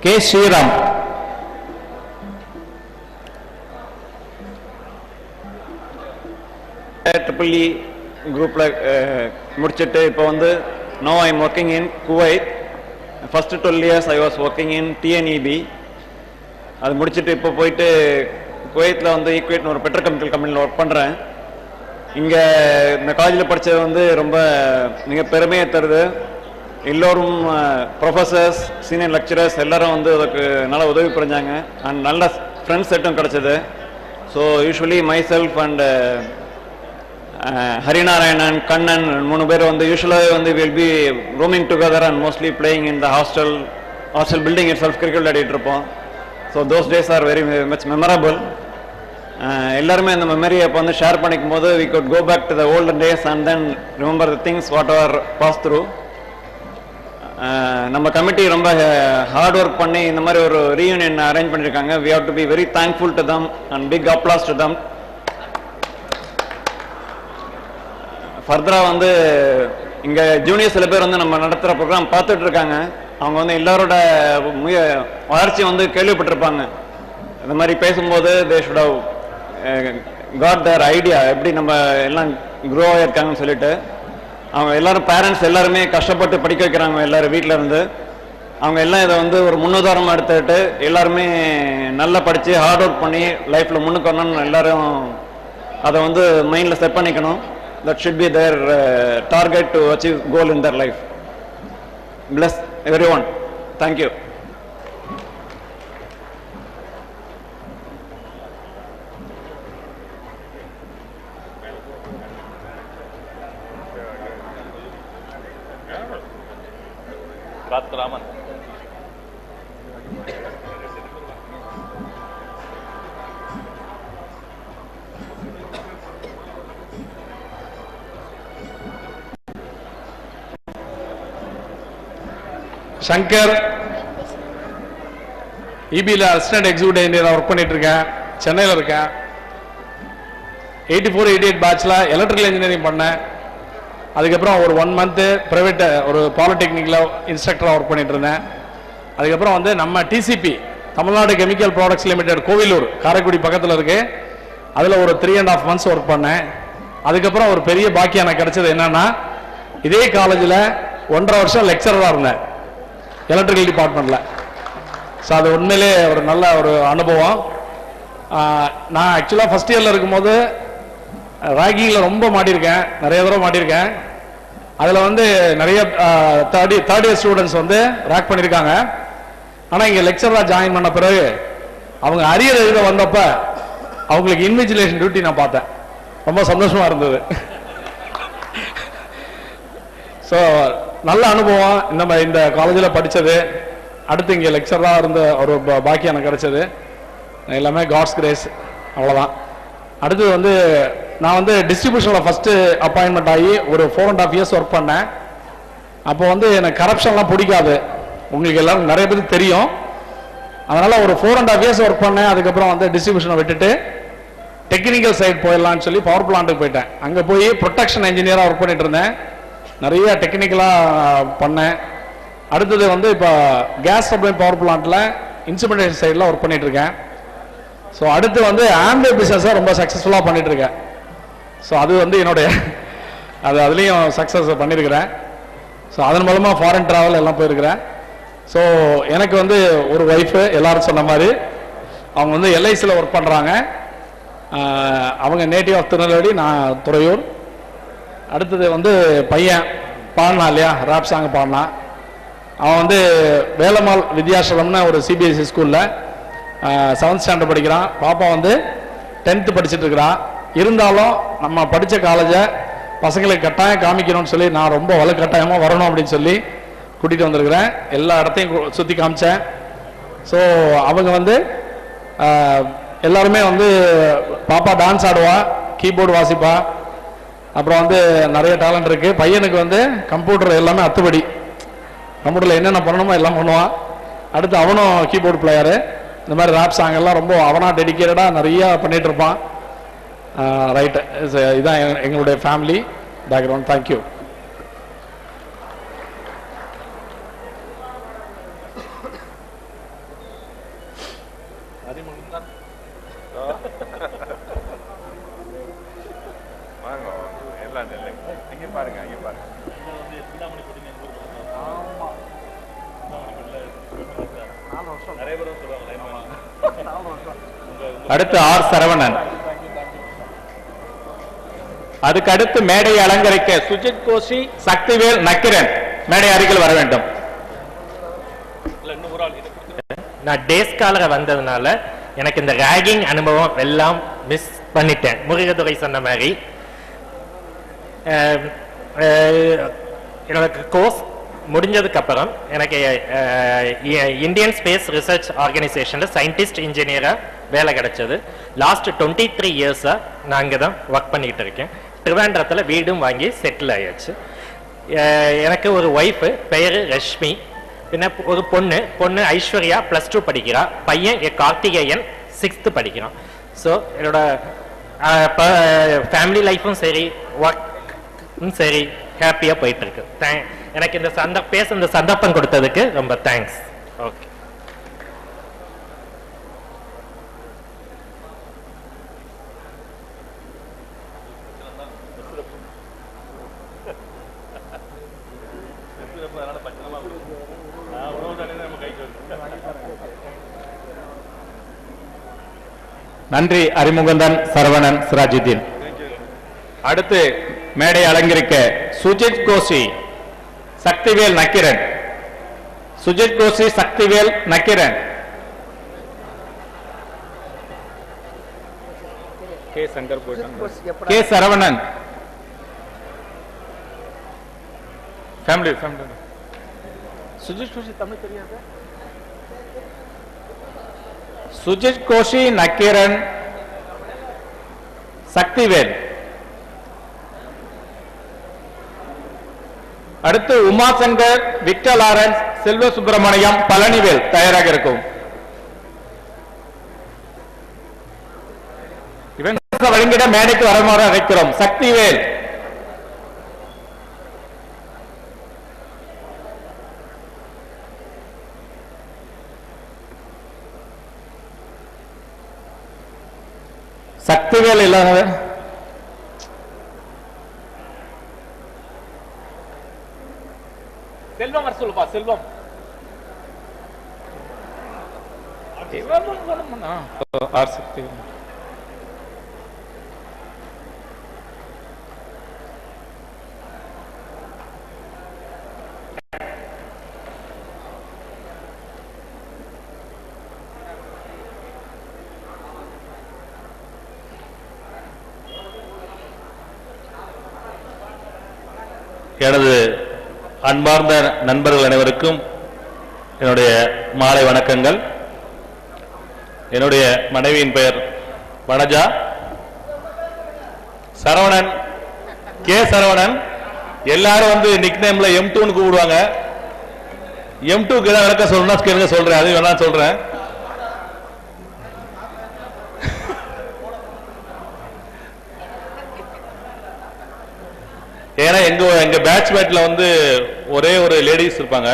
கே ஸ்ரீராம். ட்ரிபிள் இ குரூப்பில் முடிச்சுட்டு இப்போ வந்து no I am working in Kuwait. First 12 years I was working in TNEB. அது முடிச்சுட்டு இப்போ போயிட்டு குவைத்தில் வந்து ஈக்குவேட்னு ஒரு பெட்ரோகெமிக்கல் கம்பெனியில் ஒர்க் பண்ணுறேன். இங்கே இந்த காலேஜில் படித்தது வந்து ரொம்ப மிக பெருமையை தருது. எல்லோரும் ப்ரொஃபஸர்ஸ், சீனியர் லெக்சரர்ஸ் எல்லோரும் வந்து அதுக்கு நல்லா உதவி புரிஞ்சாங்க. அண்ட் நல்ல ஃப்ரெண்ட்ஸ் செட்டும் கிடச்சிது. So usually my self and Harinarayanan, Kannan, 3 பேர் வந்து யூசுவலாகவே வந்து will be roaming together and mostly playing in the hostel building itself cricket விளையாடிட்டு இருப்போம். So those days are very much memorable. எல்லாருமே இந்த மெமரியை இப்போ வந்து ஷேர் பண்ணிக்கும் போது we could go back to the olden days and then remember the things whatever passed through. நம்ம கமிட்டி ரொம்ப ஹார்ட் ஒர்க் பண்ணி இந்த மாதிரி ஒரு ரீயூனியன் அரேஞ்ச் பண்ணியிருக்காங்க. we have to be very thankful to them and big applause to them. ஃபர்தராக வந்து இங்கே ஜூனியர் சில பேர் வந்து நம்ம நடத்துகிற ப்ரோக்ராம் பார்த்துட்டு இருக்காங்க. அவங்க வந்து எல்லாரோட வளர்ச்சி வந்து கேள்விப்பட்டிருப்பாங்க. இந்த மாதிரி பேசும்போது they should have got their idea எப்படி நம்ம எல்லாம் க்ரோ ஆகிருக்காங்கன்னு சொல்லிட்டு. அவங்க எல்லாரும் பேரண்ட்ஸ் எல்லாருமே கஷ்டப்பட்டு படிக்க வைக்கிறாங்க எல்லாரும் வீட்டில் இருந்து. அவங்க எல்லாம் இதை வந்து ஒரு முன்னுதாரணமாக எடுத்துக்கிட்டு எல்லாருமே நல்லா படித்து ஹார்ட் ஒர்க் பண்ணி லைஃப்பில் முன்னுக்கு வரணும்னு எல்லாரும் அதை வந்து மைண்டில் செட் பண்ணிக்கணும். That should be their target to achieve goal in their life. Bless everyone. Thank you. Raman. Shankar இபியில் அசிஸ்டன்ட் எக்ஸிக்யூட்டிவ் இன்ஜினியராக ஒர்க் பண்ணிட்டு இருக்கேன். சென்னையில் இருக்கேன். 84-88 பேட்சில் எலக்ட்ரிக்கல் இன்ஜினியரிங் பண்ணேன். அதுக்கப்புறம் ஒரு 1 மந்த்து ப்ரைவேட் ஒரு பாலிடெக்னிக்கில் இன்ஸ்ட்ரக்டராக ஒர்க் பண்ணிட்டு இருந்தேன். அதுக்கப்புறம் வந்து நம்ம TCP Tamil Nadu chemical products limited Kovilur Karaikudi பக்கத்தில் இருக்கு. அதில் ஒரு 3.5 months ஒர்க் பண்ணேன். அதுக்கப்புறம் ஒரு பெரிய பாக்கியம் எனக்கு கிடைச்சது என்னன்னா, இதே காலேஜில் 1.5 வருஷம் லெக்சரராக இருந்தேன் எலக்ட்ரிக்கல் டிபார்ட்மெண்ட்டில். ஸோ அது உண்மையிலே ஒரு நல்ல ஒரு அனுபவம். நான் ஆக்சுவலாக ஃபஸ்ட் இயரில் இருக்கும்போது ராகிங்கில் ரொம்ப மாட்டியிருக்கேன், நிறைய தடவை மாட்டியிருக்கேன். அதில் வந்து நிறைய தேர்ட் இயர் ஸ்டூடெண்ட்ஸ் வந்து ரேக் பண்ணியிருக்காங்க. ஆனால் இங்கே லெக்சராக ஜாயின் பண்ண பிறகு அவங்க அரியர் எழுத வந்தப்போ அவங்களுக்கு இன்விஜிலேஷன் டியூட்டி நான் பார்த்தேன். ரொம்ப சந்தோஷமாக இருந்தது. ஸோ நல்ல அனுபவம் இந்த காலேஜில் படித்தது. அடுத்து இங்கே லெக்சராக இருந்த ஒரு பாக்கியம் எனக்கு கிடைச்சது. எல்லாமே காட்ஸ் கிரேஸ், அவ்வளோதான். அடுத்தது வந்து நான் வந்து டிஸ்ட்ரிபியூஷனில் ஃபஸ்ட்டு அப்பாயின்மெண்ட் ஆகி ஒரு 4.5 years ஒர்க் பண்ணேன். அப்போ வந்து எனக்கு கரப்ஷன்லாம் பிடிக்காது, உங்களுக்கு எல்லாரும் நிறைய பேருக்கு தெரியும். அதனால் ஒரு 4.5 years ஒர்க் பண்ணேன். அதுக்கப்புறம் வந்து டிஸ்ட்ரிபியூஷனை விட்டுட்டு டெக்னிக்கல் சைடு போயிடலான்னு சொல்லி பவர் பிளான்ட்டுக்கு போயிட்டேன். அங்கே போய் ப்ரொடெக்ஷன் இன்ஜினியராக ஒர்க் பண்ணிட்டு இருந்தேன். நிறைய டெக்னிக்கலாக பண்ணேன். அடுத்தது வந்து இப்போ கேஸ் டர்பைன் பவர் பிளான்ட்டில் இன்ஸ்ட்ருமெண்டேஷன் சைடில் ஒர்க் பண்ணிட்டு இருக்கேன். ஸோ அடுத்து வந்து ஆம்பிளே பிஸ்னஸை ரொம்ப சக்ஸஸ்ஃபுல்லாக பண்ணிட்டு இருக்கேன். ஸோ அது வந்து என்னுடைய அதுலேயும் சக்ஸஸ் பண்ணியிருக்கிறேன். ஸோ அதன் மூலமாக ஃபாரின் ட்ராவல் எல்லாம் போயிருக்கிறேன். ஸோ எனக்கு வந்து ஒரு ஒய்ஃபு, எல்லாரும் சொன்ன மாதிரி அவங்க வந்து எல்ஐசியில் ஒர்க் பண்ணுறாங்க. அவங்க நேட்டிவ் ஆஃப் திருநெல்வேலி, நான் துறையூர். அடுத்தது வந்து பையன் பாடினா இல்லையா, ராப் சாங் பாடினான். அவன் வந்து வேலம்மாள் வித்யாசலம்னு ஒரு சிபிஎஸ்சி ஸ்கூலில் 7th ஸ்டாண்டர்ட் படிக்கிறான். பாப்பா வந்து 10th படிச்சுட்டு இருக்கிறான். இருந்தாலும் நம்ம படித்த காலேஜை பசங்களுக்கு கட்டாயம் காமிக்கணும்னு சொல்லி நான் ரொம்ப வலுக்கட்டாயமாக வரணும் அப்படின்னு சொல்லி கூட்டிகிட்டு வந்திருக்கிறேன். எல்லா இடத்தையும் சுற்றி காமிச்சேன். ஸோ அவங்க வந்து எல்லாருமே வந்து பாப்பா டான்ஸ் ஆடுவா, கீபோர்டு வாசிப்பா, அப்புறம் வந்து நிறைய டேலண்ட் இருக்குது. பையனுக்கு வந்து கம்ப்யூட்டர் எல்லாமே அத்துபடி, கம்ப்யூட்டரில் என்னென்ன பண்ணணுமோ எல்லாம் பண்ணுவான். அடுத்து அவனும் கீபோர்டு பிளேயரு. இந்த மாதிரி ராப் சாங் எல்லாம் ரொம்ப அவனாக டெடிக்கேட்டடாக நிறையா பண்ணிகிட்டு இருப்பான். ரைட்டு, இதுதான் எங்களுடைய ஃபேமிலி பேக்ரவுண்ட். தேங்க்யூ. அடுத்து ஆர் சரவணன். அதுக்கு அடுத்து மேடை அலங்கரிக்க சுஜித் கோஷி, சக்திவேல், நக்கிரன் மேடை அருகில் வர வேண்டும். நான் டே ஸ்காலரை வந்ததுனால எனக்கு இந்த ரேகிங் அனுபவம் எல்லாம் மிஸ் பண்ணிட்டேன். முருகதுரை சொன்ன மாதிரி என்னோட கோர்ஸ் முடிஞ்சதுக்கப்புறம் எனக்கு இந்தியன் ஸ்பேஸ் ரிசர்ச் ஆர்கனைசேஷனில் சயின்டிஸ்ட் இன்ஜினியராக வேலை கிடைச்சது. லாஸ்ட் 23 இயர்ஸாக நான் அங்கே தான் ஒர்க் பண்ணிகிட்டு இருக்கேன். திருவேண்டரத்தில் வீடும் வாங்கி செட்டில் ஆயாச்சு. எனக்கு ஒரு ஒய்ஃபு பெயர் ரஷ்மி, பின்ன ஒரு பொண்ணு ஐஸ்வர்யா +2 படிக்கிறா, பையன் கார்த்திகேயன் 6th படிக்கிறான். ஸோ என்னோட ஃபேமிலி லைஃப்பும் சரி ஒர்க்கும் சரி ஹாப்பியாக போயிட்டுருக்கு. எனக்கு இந்த இந்த சந்தர்ப்பம் கொடுத்ததுக்கு ரொம்ப தேங்க்ஸ். ஓகே. நன்றி அறிமுகந்தன் சரவணன் சிராஜுதீன். அடுத்து மேடை அலங்கரிக்க சுஜித் கோஷி, சக்திவேல் நக்கிரன். சுஜித் கோஷி, சக்திவேல் நக்கிரன். கே சரவணன். ஃபேமிலி சுஜித் கோஷி தமிழ் தெரியாது. சுஜித் கோஷி, நக்கீரன், சக்திவேல். அடுத்து உமாசங்கர், விக்டர் லாரன்ஸ், செல்வ சுப்பிரமணியம், பழனிவேல் தயாராக இருக்கும். இவன் வழங்கிட மேடைக்கு வருமாறு அழைக்கிறோம். சக்திவேல். சக்திவேல் இல்லாத செல்வம் வர சொல்லுப்பா. செல்வம் ஆர் சக்தி. எனது அன்பார்ந்த நண்பர்கள் அனைவருக்கும் என்னுடைய மாலை வணக்கங்கள். என்னுடைய மனைவியின் பெயர் வனஜா. சரவணன், கே சரவணன். எல்லாரும் வந்து நிக் நேம்ல M2ன்னு கூப்பிடுவாங்க. M2க்கு ஏதாவது விளக்க சொல்லணும்னா கேளுங்க, சொல்றேன். அது வேணா சொல்றேன். ஏன்னா எங்க பேட்ச்மேட்ல வந்து ஒரே ஒரு லேடிஸ் இருப்பாங்க.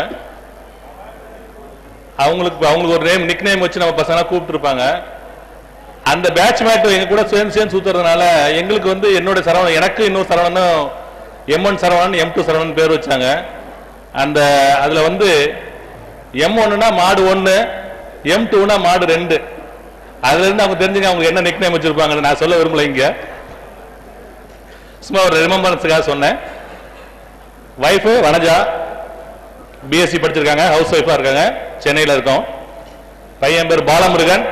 அவங்களுக்கு ஒரு நிக் நேம் வச்சு நம்ம பசங்க கூப்பிட்டு இருப்பாங்க. அந்த பேட்ச்மேட் எங்க கூட சேர்ந்து சுத்துறதுனால எங்களுக்கு வந்து என்னோட சரவணன், எனக்கு இன்னொரு சரவணனும் M1 சரவணன் M2 சரவணன் பேர் வச்சாங்க. அதுல வந்து M1னா மாடு 1, M2னா மாடு 2. அதுல இருந்து அவங்க தெரிஞ்சுங்க அவங்க என்ன நிக் நேம் வச்சிருப்பாங்க. நான் சொல்ல விரும்பல, இங்க சும்மா ஒரு ரிமெம்பரன்ஸுக்காக சொன்னேன். வைஃபு வனஜா, பிஎஸ்சி படிச்சிருக்காங்க, ஹவுஸ் ஒய்ஃபா இருக்காங்க, சென்னையில் இருக்கோம். பையன் பேர் பாலமுருகன்,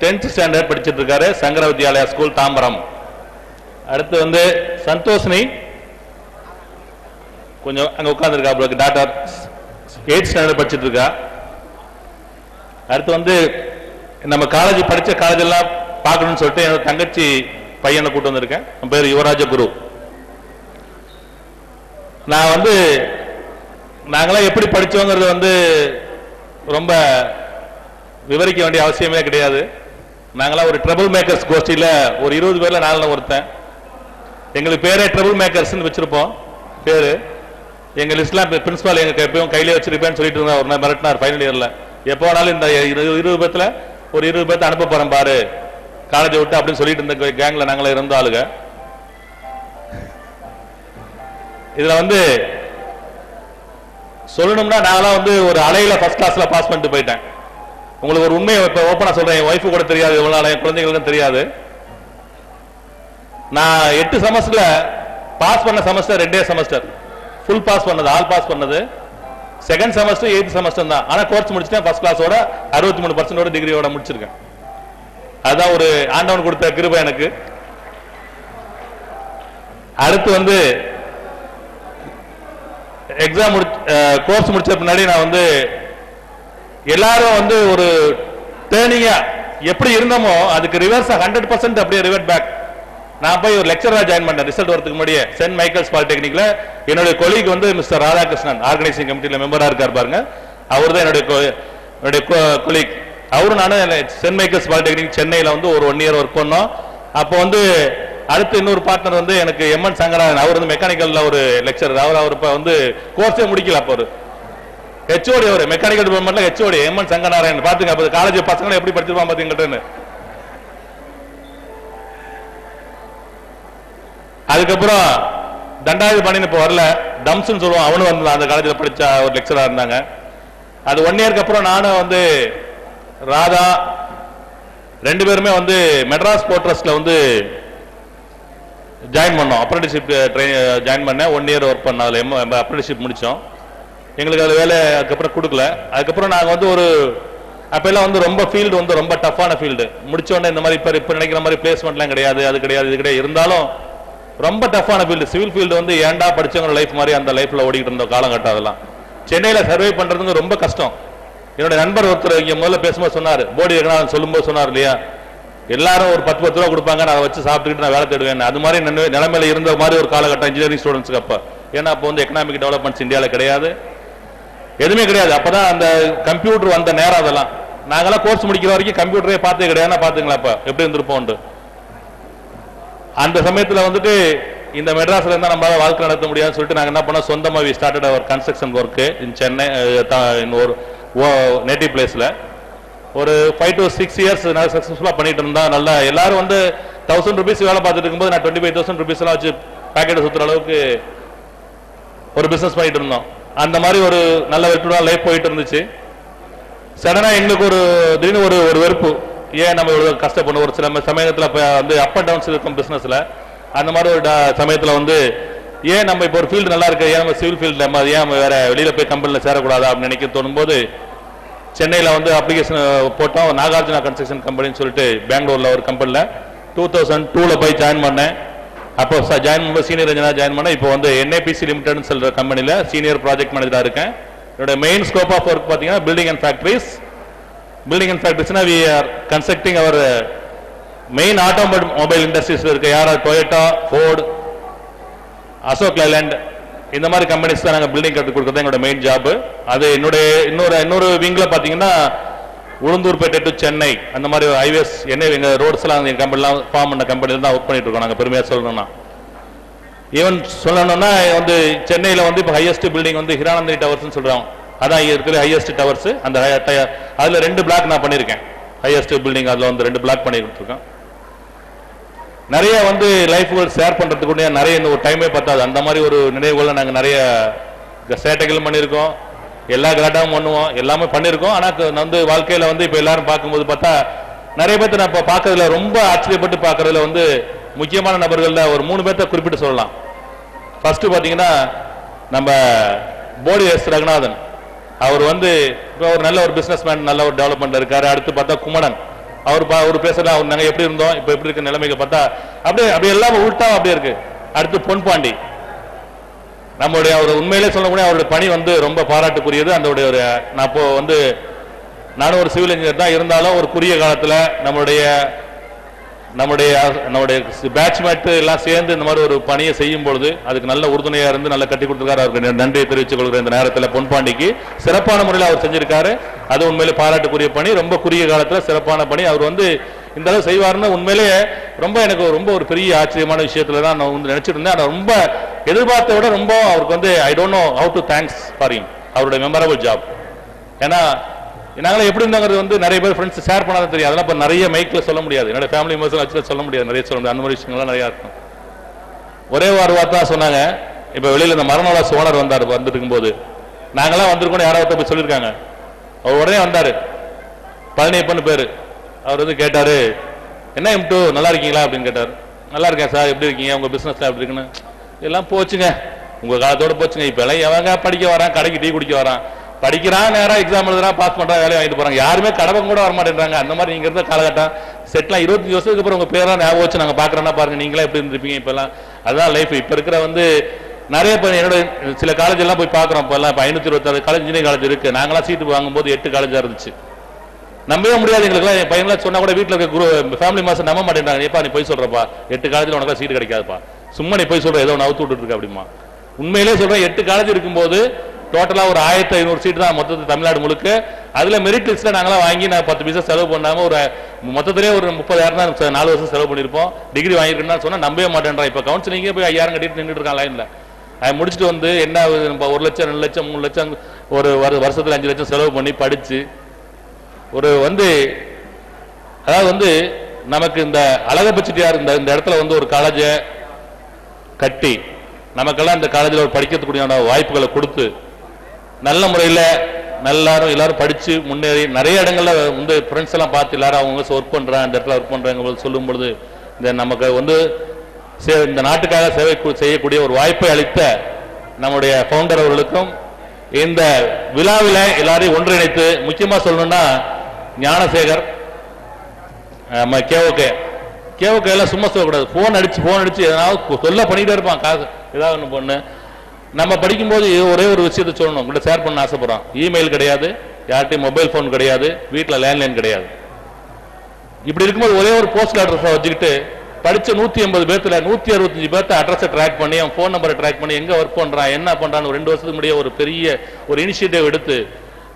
10th ஸ்டாண்டர்ட் படிச்சுட்டு இருக்காரு, சங்கர வித்யாலயா ஸ்கூல், தாம்பரம். அடுத்து வந்து சந்தோஷினி, கொஞ்சம் அங்க உட்கார்ந்துருக்கா, டாக்டர் 8th ஸ்டாண்டர்ட் படிச்சுட்டு இருக்கா. அடுத்து வந்து நம்ம காலேஜ் படிச்ச காலேஜ் எல்லாம் பார்க்கணும்னு சொல்லிட்டு என்னோட தங்கச்சி பையனை கூட்டு வந்திருக்கேன். என் பேர் யுவராஜ குரு. நான் வந்து நாங்களாம் எப்படி படிச்சோங்கிறது வந்து ரொம்ப விவரிக்க வேண்டிய அவசியமே கிடையாது. நாங்களாம் ஒரு ட்ரபிள் மேக்கர்ஸ் கோஷ்டியில் ஒரு 20 பேர்ல நானும் ஒருத்தன். எங்களுக்கு பேரே ட்ரபிள் மேக்கர்ஸ்ன்னு வச்சிருப்போம் பேரு. எங்க லிஸ்ட்ல பிரின்சிபால் எங்க எப்பயும் கையிலே வச்சிருப்பேன்னு சொல்லிட்டு இருந்தா ஒரு மிரட்டினார் ஃபைனல் இயர்ல. எப்போ வேணாலும் இந்த 20 பேர்த்துல ஒரு 20 பேர்த்த அனுப்ப போறேன் பாரு காலேஜை விட்டு அப்படின்னு சொல்லிட்டு இருந்த கேங்ல நாங்களே இருந்த ஆளுங்க. இதுல வந்து சொல்லணும்னா நாங்களாம் வந்து ஒரு அலையில ஃபர்ஸ்ட் கிளாஸ்ல பாஸ் பண்ணிட்டு போயிட்டேன். உங்களுக்கு ஒரு உண்மையை இப்ப ஓப்பனா சொல்றேன், என் ஒய்ஃபு கூட தெரியாது, எவ்வளவு நாள் என் குழந்தைங்களுக்கும் தெரியாது. நான் 8 செமஸ்டர்ல பாஸ் பண்ண செமஸ்டர் 2 செமஸ்டர் ஃபுல் பாஸ் பண்ணது, ஆல் பாஸ் பண்ணது. செகண்ட் செமஸ்டர் 8th செமஸ்டர் தான். ஆனா கோர்ஸ் முடிச்சிட்டேன் ஃபர்ஸ்ட் கிளாஸோட 63% டிகிரியோட முடிச்சிருக்கேன். அதுதான் ஒரு ஆண்டவன் கொடுத்த கிருபை எனக்கு. அடுத்து வந்து எக்ஸாம் கோர்ஸ் முடிச்ச பின்னாடி நான் வந்து எல்லாரும் வந்து ஒரு டேர்னிங்கா எப்படி இருந்தோமோ அதுக்கு ரிவர்ஸ் 100% அப்படியே ரிவர்ட் பேக். நான் போய் ஒரு லெக்சரா ஜாயின் பண்ணேன் ரிசல்ட் வரதுக்கு முன்னாடியே சென்ட் மைக்கேல்ஸ் பாலிடெக்னிக்ல. என்னுடைய கொலீக் வந்து மிஸ்டர் ராதாகிருஷ்ணன், ஆர்கனைசிங் கமிட்டியில மெம்பரா இருக்கார் பாருங்க, அவர் தான் என்னுடைய கொலீக். அவரும் நானும் சென்ட் மைக்கேல்ஸ் பாலிடெக்னிக் சென்னையில வந்து ஒரு 1 இயர் ஒர்க் பண்ணோம். அப்போ வந்து அடுத்து இன்னொரு பார்ட்னர் வந்து எனக்கு எம்என் சங்கராயன், அவர் வந்து மெக்கானிக்கல்ல ஒரு லெக்சரர். அவர் இப்ப வந்து கோர்ஸே முடிக்கல. அப்போ ஒரு ஹெச்ஓடி, அவர் மெக்கானிக்கல் டிபார்ட்மெண்ட்ல ஹெச்ஓடி எம்என் சங்கராயன். பாத்துங்க அப்ப காலேஜ் பசங்களை எப்படி படிச்சிருப்பான் பாத்தீங்கன்னு. அதுக்கப்புறம் தண்டாயுத பாண்டியன் இப்ப வரல, டம்ஸ்ன்னு சொல்லுவோம், அவனும் வந்து அந்த காலேஜில் படிச்ச ஒரு லெக்சரா இருந்தாங்க. அது 1 இயருக்கு அப்புறம் நானும் வந்து ராதா 2 பேருமே வந்து மெட்ராஸ் போர்ட் ட்ரஸ்ட்ல வந்து ஜாயின் பண்ணோம். அப்ரெண்டிஸ்ஷிப் ஜாயின் பண்ணேன். 1 இயர் ஒர்க் பண்ணோம். அதில் அப்ரெண்டிஸ்ஷிப் முடித்தோம். எங்களுக்கு அதில் வேலை அதுக்கப்புறம் கொடுக்கல. அதுக்கப்புறம் நாங்கள் வந்து ஒரு அப்போல்லாம் வந்து ரொம்ப ஃபீல்டு வந்து ரொம்ப டஃப்பான ஃபீல்டு. முடிச்சோடனே இந்த மாதிரி இப்போ நினைக்கிற மாதிரி பிளேஸ்மெண்ட்லாம் கிடையாது, அது கிடையாது, இது கிடையாது. இருந்தாலும் ரொம்ப டஃப்பான ஃபீல்டு. சிவில் ஃபீல்டு வந்து ஏன்டா படிச்சவங்க லைஃப் மாதிரி அந்த லைஃப்பில் ஓடிக்கிட்டு இருந்த காலகட்டம். அதெல்லாம் சென்னையில் சர்வே பண்ணுறதுங்க ரொம்ப கஷ்டம். என்னோட நண்பர் ஒருத்தர் இங்கே முதல்ல பேசும்போது சொன்னார், போடி ரங்கநாதன் சொல்லும்போது சொன்னார் இல்லையா, எல்லாரும் ஒரு 10 ரூபா கொடுப்பாங்க, நான் அதை வச்சு சாப்பிட்டுக்கிட்டு நான் வேலை தேடுவேன். அது மாதிரி நிலைமையில இருந்த மாதிரி ஒரு காலகட்டம் இன்ஜினியரிங் ஸ்டூடெண்ட்ஸ்க்கு அப்போ. ஏன்னா அப்போ வந்து எக்கனாமிக் டெவலப்மெண்ட்ஸ் இந்தியாவில் கிடையாது, எதுவுமே கிடையாது. அப்பதான் அந்த கம்ப்யூட்டர் வந்த நேரம். அதெல்லாம் நாங்கெல்லாம் கோர்ஸ் முடிக்கிற வரைக்கும் கம்ப்யூட்டரே பார்த்தே கிடையாது. பாத்துங்களா அப்ப எப்படி இருந்திருப்போம். அந்த சமயத்தில் வந்துட்டு இந்த மெட்ராஸ்ல இருந்தா நம்மளால வாழ்க்கை நடத்த முடியாதுன்னு சொல்லிட்டு நாங்கள் என்ன பண்ணோம், சொந்தமாக we started our construction work in Chennai, ஒரு நேட்டிவ் பிளேஸ்ல. ஒரு 5 to 6 இயர்ஸ் நான் சக்ஸஸ்ஃபுல்லாக பண்ணிட்டு இருந்தா. நல்லா எல்லாரும் வந்து 1000 rupees வேலை பார்த்துட்டு இருக்கும்போது நான் 25,000 rupees எல்லாம் வச்சு பேக்கெட் சுற்றுற அளவுக்கு ஒரு பிசினஸ் பண்ணிட்டு இருந்தோம். அந்த மாதிரி ஒரு நல்ல வெற்றிடா லைஃப் போயிட்டு இருந்துச்சு. சடனா எங்களுக்கு ஒரு திடீர்னு ஒரு வெறுப்பு, ஏன் நம்ம இவ்வளவு கஷ்டப்படணும். ஒரு சில சமயத்தில் வந்து அப் அண்ட் டவுன்ஸ் இருக்கும் பிசினஸ்ல. அந்த மாதிரி ஒரு சமயத்தில் வந்து ஏன் நம்ம இப்போ ஒரு ஃபீல்டு நல்லா இருக்கு, ஏன் நம்ம சிவில் ஃபீல்டு நம்ம ஏன் நம்ம வேற வெளியில போய் கம்பெனியில் சேரக்கூடாதா அப்படின்னு நினைக்க தோணும்போது சென்னையில் வந்து அப்ளிகேஷன் போட்டோம். நாகார்ஜுனா கன்ஸ்ட்ரக்ஷன் கம்பெனின்னு சொல்லிட்டு பெங்களூர்ல ஒரு கம்பெனியில் 2002 போய் ஜாயின் பண்ணேன். அப்போ ஜாயின் பண்ணும்போது சீனியர் இன்ஜினியர் ஜாயின் பண்ணேன். இப்போ வந்து என்ஏபிசி லிமிடெட்னு சொல்ற கம்பெனியில் சீனியர் ப்ராஜெக்ட் மேனேஜராக இருக்கேன். என்னோட மெயின் ஸ்கோப் ஆஃப் ஒர்க் பார்த்தீங்கன்னா building and factories. Building and ஃபேக்டரிஸ்னா we are constructing our main automobile இண்டஸ்ட்ரீஸ்ல இருக்க யாரா டொயோட்டா, ஃபோர்டு, அசோக் லைலாண்ட் இந்த மாதிரி கம்பெனிஸ் தான் நாங்கள் பில்டிங் கட்டி கொடுக்குறது எங்களோட மெயின் ஜாப். அது என்னுடைய இன்னொரு விங்ல பார்த்தீங்கன்னா உளுந்தூர்பேட்டை டு சென்னை அந்த மாதிரி ஹைவேஸ் என்ன எங்கள் ரோட்ஸ்லாம் எங்கள் கம்பெனிலாம் ஃபார்ம் பண்ண கம்பெனியில் தான் ஒர்க் பண்ணிட்டு இருக்கோம். நாங்கள் பெருமையாக சொல்லணும்னா ஈவன் சொல்லணும்னா வந்து சென்னையில் வந்து இப்போ ஹையஸ்ட் பில்டிங் வந்து ஹிரானந்தினி டவர்ஸ்னு சொல்கிறோம். அதான் இருக்கிற ஹையஸ்ட் டவர்ஸ். அந்த அதில் 2 பிளாக் நான் பண்ணியிருக்கேன். ஹையஸ்ட் பில்டிங் அதில் வந்து 2 பிளாக் பண்ணி கொடுத்துருக்கேன். நிறைய வந்து லைஃப்கள் ஷேர் பண்ணுறதுக்கு கூட நிறைய இந்த ஒரு டைமே பத்தாது. அந்த மாதிரி ஒரு நினைவுகளை நாங்கள் நிறைய சேட்டைகளும் பண்ணியிருக்கோம், எல்லா கலாட்டாவும் பண்ணுவோம், எல்லாமே பண்ணியிருக்கோம். ஆனால் வந்து வாழ்க்கையில் வந்து இப்போ எல்லாரும் பார்க்கும்போது பார்த்தா நிறைய பேர்த்த நான் இப்போ பார்க்கறதுல ரொம்ப ஆச்சரியப்பட்டு பார்க்கறதுல வந்து முக்கியமான நபர்களில் ஒரு 3 பேர்த்த குறிப்பிட்டு சொல்லலாம். ஃபர்ஸ்ட் பார்த்தீங்கன்னா நம்ம போடி எஸ் ரங்கநாதன். அவர் வந்து இப்போ ஒரு நல்ல ஒரு பிஸ்னஸ் மேன், நல்ல ஒரு டெவலப்மெண்ட் இருக்காரு. அடுத்து பார்த்தா குமணன், அவர் பேசலாம், அவர் நாங்கள் எப்படி இருந்தோம் இப்போ எப்படி இருக்க நிலைமைக்கு பார்த்தா அப்படியே எல்லாம் உள்டா அப்படியே இருக்கு. அடுத்து பொன்பாண்டி, நம்மளுடைய அவர் உண்மையிலே சொல்லக்கூடிய அவருடைய பணி வந்து ரொம்ப பாராட்டுக்குரியது. அந்த ஒரு நான் இப்போ வந்து நானும் ஒரு சிவில் இன்ஜினியர் தான், இருந்தாலும் ஒரு குறுகிய காலத்தில் நம்முடைய பேட்ச்மேட் எல்லாம் சேர்ந்து இந்த மாதிரி ஒரு பணியை செய்யும் பொழுது அதுக்கு நல்ல உறுதுணையா இருந்து நல்லா கட்டி கொடுத்துருக்காரு. அவருக்கு நன்றியை தெரிவித்துக் கொள்கிறேன். இந்த நேரத்தில் பொன்பாண்டிக்கு சிறப்பான முறையில் அவர் செஞ்சிருக்காரு. அது உண்மையிலே பாராட்டுக்குரிய பணி, ரொம்ப குறுகிய காலத்தில் சிறப்பான பணி. அவர் வந்து இந்த அளவு செய்வார்னு உண்மையிலேயே எனக்கு ரொம்ப ஒரு பெரிய ஆச்சரியமான விஷயத்துல தான் நான் வந்து நினைச்சிட்டு இருந்தேன். ஆனால் ரொம்ப எதிர்பார்த்த விட ரொம்ப அவருக்கு வந்து I don't know how to thanks for him, அவருடைய மெமரபிள் ஜாப். ஏன்னா நாங்களும் எப்படி இருந்தாங்கிறது வந்து நிறைய பேர் ஃப்ரெண்ட்ஸ் ஷேர் பண்ணாதான் தெரியும். அதெல்லாம் இப்போ நிறைய மைக்கில் சொல்ல முடியாது, என்னோட ஃபேமிலி மெம்பர்ஸ் வச்சு சொல்ல முடியாது, நிறைய சொல்ல முடியாது. அந்த மாதிரி விஷயங்கள்லாம் நிறையா இருக்கும். ஒரே ஒரு வார்த்தை தான் சொன்னாங்க. இப்போ வெளியில் இந்த மரணவாஸ் ஓனர் வந்துட்டு இருக்கும்போது நாங்களாம் வந்திருக்கோம், யாராவது போய் சொல்லியிருக்காங்க. அவர் உடனே வந்தார், பழனியப்பன்னு பேர். அவர் வந்து கேட்டார், என்ன எம்டு நல்லா இருக்கீங்களா அப்படின்னு கேட்டார். நல்லா இருக்கேன் சார், எப்படி இருக்கீங்க, உங்கள் பிஸ்னஸ்லாம் எப்படி இருக்குன்னு. எல்லாம் போச்சுங்க, உங்கள் காலத்தோடு போச்சுங்க. இப்போ எல்லாம் எவங்க படிக்க வரான், கடைக்கு டீ குடிக்க வரான், படிக்கிறான், நேரம் எக்ஸாம் எழுதுறான், பாஸ் பண்ணுறான், வேலையை வாங்கிட்டு போகிறாங்க. யாருமே கடவுள் கூட வரமாட்டேன்றாங்க. அந்த மாதிரி நீங்கள் இருந்த காலகட்டம் செட்லாம் 25 வருஷத்துக்கு அப்புறம் உங்கள் பேரெல்லாம் ஞாபகம் வச்சு நாங்கள் பார்க்குறோன்னா பாருங்கள், நீங்களே எப்படி இருந்திருப்பீங்க இப்போல்லாம். அதுதான் லைஃப். இப்போ இருக்கிற வந்து நிறைய பேர் என்னோட சில காலேஜ் எல்லாம் போய் பார்க்குறோம். இப்போல்லாம் இப்போ 526 காலேஜ் இன்ஜினியரிங் காலேஜ் இருக்குது. நாங்களாம் சீட்டு வாங்கும்போது 8 காலேஜாக இருந்துச்சு. நம்பவே முடியாது எங்களுக்குலாம். என் பையன்லாம் சொன்னால் கூட வீட்டில் இருக்க ஃபேமிலி மாதம் நம்ப மாட்டேன்றாங்க. ஏப்பா நீ போய் சொல்கிறப்பா 8 காலேஜில் உனக்கு சீட்டு கிடைக்காதுப்பா, சும்மா நீ போய் சொல்கிற, ஏதோ ஒன்று அவுத்து விட்டுருக்கு அப்படிமா. உண்மையிலே சொல்கிறேன், 8 காலேஜ் இருக்கும்போது டோட்டலாக ஒரு 1500 சீட்டு தான் மொத்தத்தில் தமிழ்நாடு முழுக்க. அதில் மெரிட் லிஸ்ட்டில் நாங்களாம் வாங்கி நான் 10 பைசா செலவு பண்ணாமல் ஒரு மொத்தத்திலே ஒரு 30,000 தான் 4 வருஷம் செலவு பண்ணியிருப்போம். டிகிரி வாங்கியிருக்கேன்னு சொன்னால் நம்பவே மாட்டேன்றான். இப்போ கவுன்சிலிங்கே போய் 5000 கட்டிட்டு நின்றுட்டு இருக்கான் லைனில். அதை முடிச்சுட்டு வந்து என்ன 1 லட்சம் 2 லட்சம் 3 லட்சம் ஒரு வருஷத்தில் 5 லட்சம் செலவு பண்ணி படித்து ஒரு அதாவது நமக்கு இந்த அழகப்ப செட்டியார் இந்த இடத்துல ஒரு காலேஜை கட்டி நமக்கெல்லாம் இந்த காலேஜில் ஒரு படிக்கிறதுக்குரிய வாய்ப்புகளை கொடுத்து நல்ல முறையில் எல்லாரும் படித்து முன்னேறி நிறைய இடங்களில் ஃப்ரெண்ட்ஸ் எல்லாம் பார்த்து எல்லாரும் அவங்க ஒர்க் பண்ணுறாங்க, இந்த இடத்துல ஒர்க் பண்ணுறாங்க சொல்லும் பொழுது இந்த நமக்கு இந்த நாட்டுக்காக சேவை செய்யக்கூடிய ஒரு வாய்ப்பை அளித்த நம்முடைய ஃபவுண்டர் அவர்களுக்கும் இந்த விழாவில் எல்லாரையும் ஒன்றிணைத்து முக்கியமாக சொல்லணும்னா ஞானசேகர் கேஓகே எல்லாம் சும்மா சொல்லக்கூடாது. ஃபோன் அடிச்சு எதனாவது சொல்ல பண்ணிக்கிட்டே இருப்பான். காசு ஏதாவது ஒன்று பொண்ணு நம்ம படிக்கும்போது ஒரே ஒரு விஷயத்தை சொல்லணும், உங்கள்கிட்ட ஷேர் பண்ண ஆசைப்படுறோம். இமெயில் கிடையாது, யார்கிட்டையும் மொபைல் ஃபோன் கிடையாது, வீட்டில் லேண்ட்லைன் கிடையாது. இப்படி இருக்கும்போது ஒரே ஒரு போஸ்டல் அட்ரஸை வச்சுக்கிட்டு படித்த 180 பேர்த்துல 165 பேர்த்த அட்ரஸை ட்ராக் பண்ணி அவன் ஃபோன் நம்பரை ட்ராக் பண்ணி எங்கே ஒர்க் பண்ணுறான் என்ன பண்ணுறான்னு 2 வருஷத்துக்கு முடிய ஒரு பெரிய ஒரு இனிஷியேட்டிவ் எடுத்து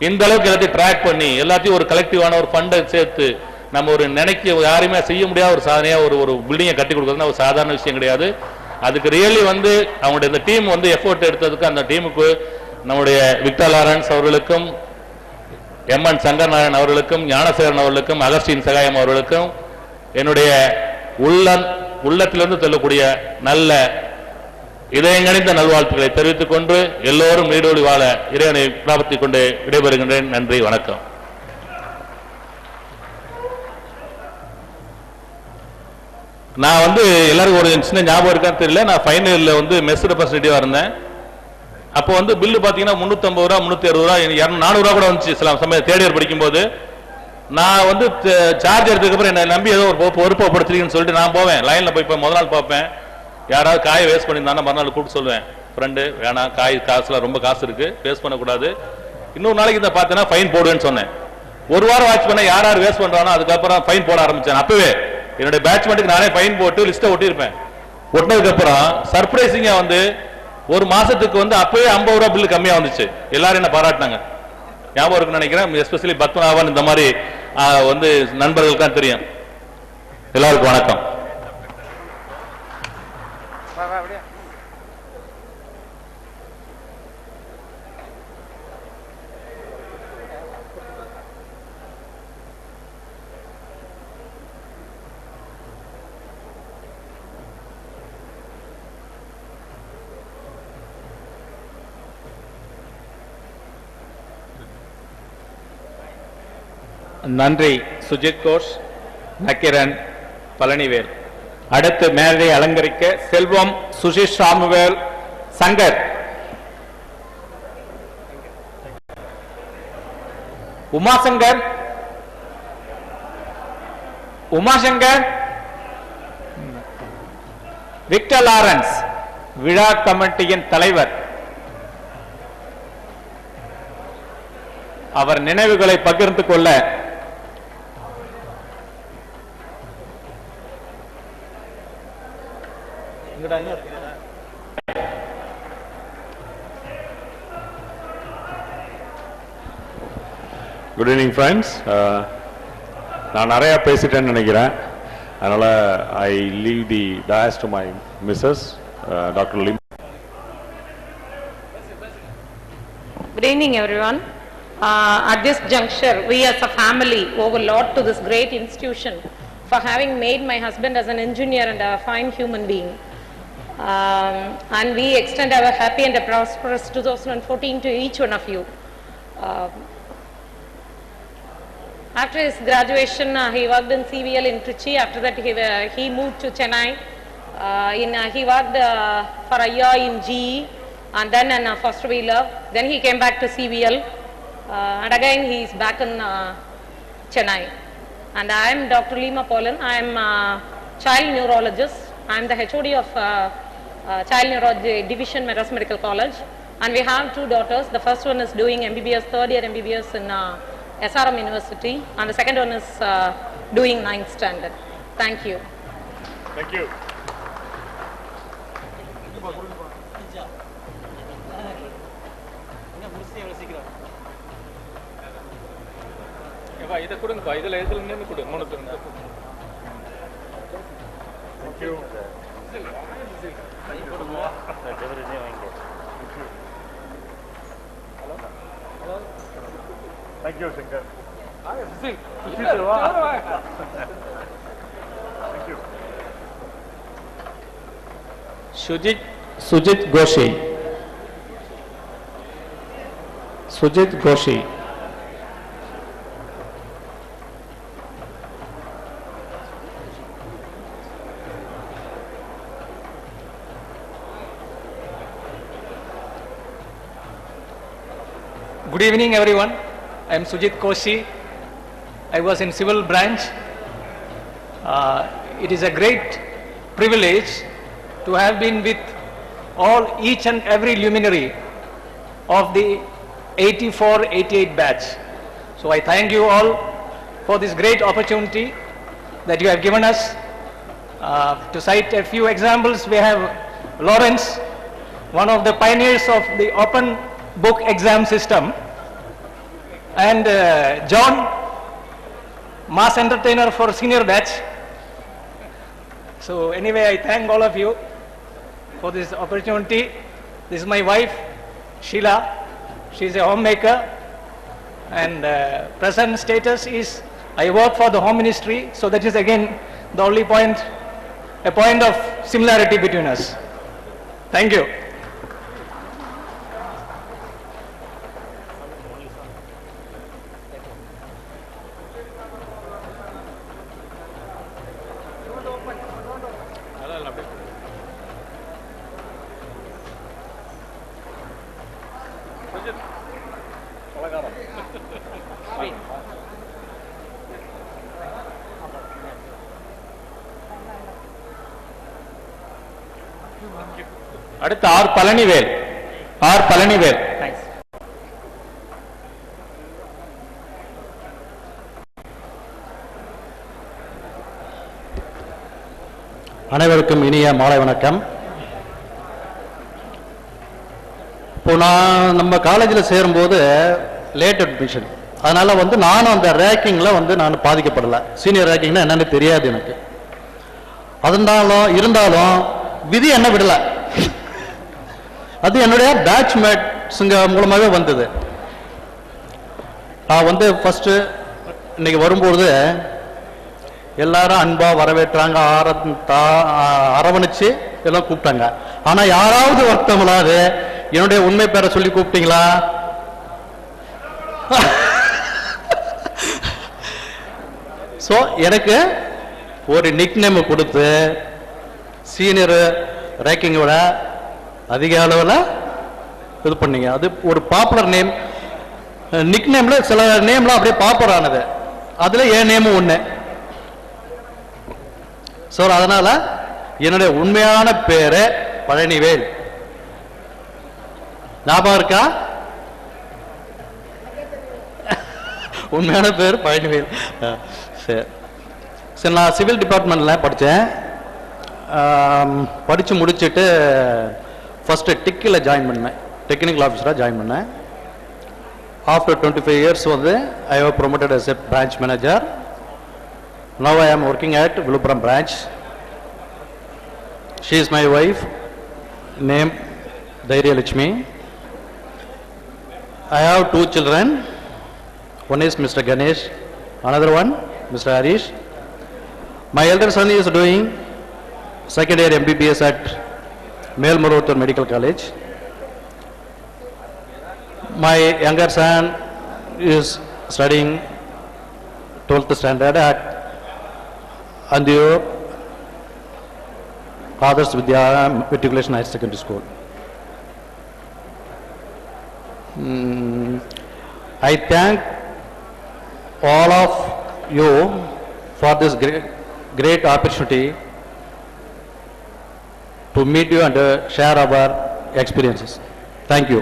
இந்த அளவுக்கு எல்லாத்தையும் ட்ராக் பண்ணி எல்லாத்தையும் ஒரு கலெக்டிவான ஒரு ஃபண்டை சேர்த்து நம்ம ஒரு யாருமே செய்ய முடியாத ஒரு சாதனையாக ஒரு பில்டிங்கை கட்டி கொடுக்குறதுனா ஒரு சாதாரண விஷயம் கிடையாது. அதுக்கு ரியலி அவங்களுடைய இந்த டீம் எஃபோர்ட் எடுத்ததுக்கு அந்த டீமுக்கு நம்முடைய விக்டர் லாரன்ஸ் அவர்களுக்கும் எம்என் சங்கரநாராயணன் அவர்களுக்கும் ஞானசேகரன் அவர்களுக்கும் அகஸ்டின் சகாயம் அவர்களுக்கும் என்னுடைய உள்ளத்திலிருந்து சொல்லக்கூடிய நல்ல இதயங்கணிந்த நல்வாழ்த்துக்களை தெரிவித்துக் கொண்டு எல்லோரும் நீடோடி வாழ இறைவனை பிரார்த்தித்துக் கொண்டு விடைபெறுகின்றேன். நன்றி, வணக்கம். நான் எல்லாருக்கும் ஒரு சின்ன ஞாபகம் இருக்கான்னு தெரியல. நான் ஃபைனல் இயர்ல மெஸ் ரெப்ரசன்டேட்டிவா இருந்தேன். அப்போ பில்லு பார்த்தீங்கன்னா 350 ரூபா 360 ரூபா 400 ரூபா கூட வந்துச்சு. சில சமயம் தேர்ட் இயர் படிக்கும்போது நான் சார்ஜ் எடுத்ததுக்கு அப்புறம் என்ன நம்பி ஏதோ ஒரு பொறுப்பை படுத்துறீங்கன்னு சொல்லிட்டு நான் போவேன். லைன்ல போய் முதல் நாள் பார்ப்பேன், யாராவது காயை வேஸ்ட் பண்ணியிருந்தாங்கன்னா மறுநாள் கூப்பிட்டு சொல்லுவேன், ஃப்ரெண்டு வேணாம், காசுல ரொம்ப காசு இருக்கு, வேஸ்ட் பண்ணக்கூடாது. இன்னொரு நாளைக்கு இதை பார்த்தேன்னா ஃபைன் போடுவேன்னு சொன்னேன். ஒரு வாரம் வாட்ச் பண்ண யார் வேஸ்ட் பண்றானோ அதுக்கப்புறம் ஃபைன் போட ஆரம்பிச்சேன். அப்பவே என்னுடைய பேட்ச்மெண்ட்டுக்கு நானே ஃபைன் போட்டு லிஸ்ட்டை ஒட்டியிருப்பேன். ஒட்டினதுக்கு அப்புறம் சர்ப்ரைசிங்கா ஒரு மாசத்துக்கு அப்பவே 50 ரூபா பில்லு கம்மியா வந்துச்சு. எல்லாரும் என்ன பாராட்டினாங்க, ஞாபகம் இருக்குன்னு நினைக்கிறேன். எஸ்பெஷலி பத்மநாபன் இந்த மாதிரி நண்பர்களுக்கு தெரியும். எல்லாருக்கும் வணக்கம். நன்றி சுஜித் கோஷ், நக்கிரன், பழனிவேல். அடுத்து மேடை அலங்கரிக்க Selvam, Sushish Samuel, Shankar, Umashankar, Victor Lawrence விழா கமிட்டியின் தலைவர். அவர் நினைவுகளை பகிர்ந்து கொள்ள குட் ஈவினிங் ஃப்ரெண்ட்ஸ். நான் நிறையா பேசிட்டேன்னு நினைக்கிறேன். அதனால் I leave the dais to my Mrs doctor Lim. Good evening everyone. At this juncture, we as a family owe a lot to this great institution for having made my husband as an engineer and a fine human being. And we extend our happy and a prosperous 2014 to each one of you. After his graduation, he worked in CVL in Trichy. After that, he moved to Chennai. He worked for a year in GE and then in Foster Wheeler. Then he came back to CVL. And again, he is back in Chennai. And I am Dr. Lima Pollan. I am a child neurologist. I am the HOD of Child Neurology Division, Madras Medical College. And we have 2 daughters. The first one is doing MBBS, third year MBBS in SRM University, and the second one is doing 9th standard. Thank you. Thank you. இதை கொடுங்கப்பா, இதுல நின்று கொடு, 3 பேர். Thank you. Thank you, Shankar. Thank you. Sujit Goshi. Sujit Goshi. Good evening, everyone. I am Sujit Koshi. I was in civil branch. It is a great privilege to have been with each and every luminary of the 84-88 batch. So I thank you all for this great opportunity that you have given us. To cite a few examples, we have Lawrence, one of the pioneers of the open book exam system, and John, mass entertainer for senior batch. So anyway, I thank all of you for this opportunity. This is my wife, Sheila. She is a homemaker, and present status is I work for the home ministry. So that is again the only point, a point of similarity between us. Thank you. அடுத்து R Palanivel. அனைவருக்கும் இனிய மாலை வணக்கம். இப்போ நான் நம்ம காலேஜில் சேரும்போது லேட் அட்மிஷன், அதனால நானும் அந்த ரேங்கிங்கில் நான் பாதிக்கப்படலை. சீனியர் ரேங்கிங்னா என்னன்னு தெரியாது எனக்கு. இருந்தாலும் விதி என்ன விடலை. அது என்னுடைய பேட்ச்மேட்ஸுங்க மூலமாகவே வந்தது. நான் ஃபர்ஸ்ட் இன்னைக்கு வரும்போது எல்லாரும் அன்பா வரவேற்றாங்க, அரவணைச்சு எல்லாம் கூப்பிட்டாங்க. ஆனா யாராவது ஒருத்தவங்களாவது என்னுடைய உண்மை பேரை சொல்லி கூப்பிட்டீங்களா? ஸோ எனக்கு ஒரு நிக் நேம் கொடுத்து சீனியர் ரேங்கிங்கோட அதிக அளவில் இது பண்ணீங்க. அது ஒரு பாப்புலர் நேம். நிக் நேம்ல சில நேம்லாம் அப்படியே பாப்புலர் ஆனது, அதுல என் நேமும் ஒன்று. ஸோ அதனால என்னுடைய உண்மையான பேரு பழனிவேல். ஞாபகம் இருக்கா? உண்மையான பேர் பழனிவேல். சரி, நான் சிவில் டிபார்ட்மெண்ட்ல படித்தேன். படித்து முடிச்சுட்டு ஃபர்ஸ்ட் டெக்கில் ஜாயின் பண்ணேன், டெக்னிக்கல் ஆஃபீஸராக ஜாயின் பண்ணேன். After 25 years I have promoted as a branch manager. Now I am working at Vilupuram branch. She is my wife, name Dhairya Lakshmi. I have 2 children. One is Mr. Ganesh, another one Mr. Harish. My elder son is doing second year MBBS at Melmuruttur Medical College. My younger son is studying 12th standard at Andiur Adarsh Vidya Matriculation Higher Secondary School. I thank all of you for this great opportunity to meet you and share our experiences. Thank you.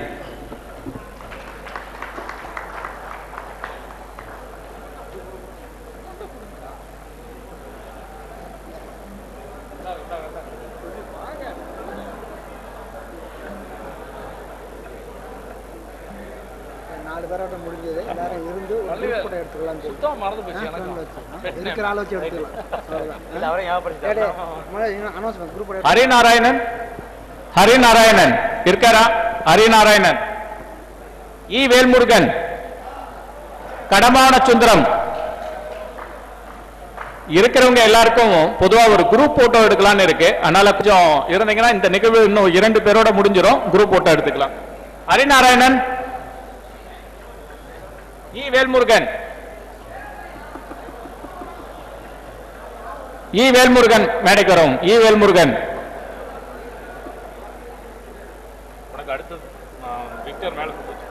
நாலு பேரோட முடிஞ்சது எல்லாரும் இருந்து ஒரு group photo எடுத்துக்கலாம் சுத்தமா மறந்து போச்சு இருக்கிற ஆள வச்சு எடுத்துக்கலாம் இல்ல அவரே announcement group photo Harinarayanan Harinarayanan இருக்காரா? ஹரிநாராயணன், இ வேல்முருகன், கடமான சுந்தரம் இருக்கிறவங்க எல்லாருக்கும் பொதுவா ஒரு குரூப் போட்டோ எடுக்கலாம்னு இருக்கு. அதனால கொஞ்சம் இருந்தீங்கன்னா இந்த நிகழ்வு இன்னும் 2 பேரோட முடிஞ்சிடும். குரூப் போட்டோ எடுத்துக்கலாம். ஹரிநாராயணன், இ வேல்முருகன், இ வேல்முருகன் மேடைக்கு வரும். இ வேல்முருகன் உனக்கு அடுத்தது விக்டர் மேல போச்சு.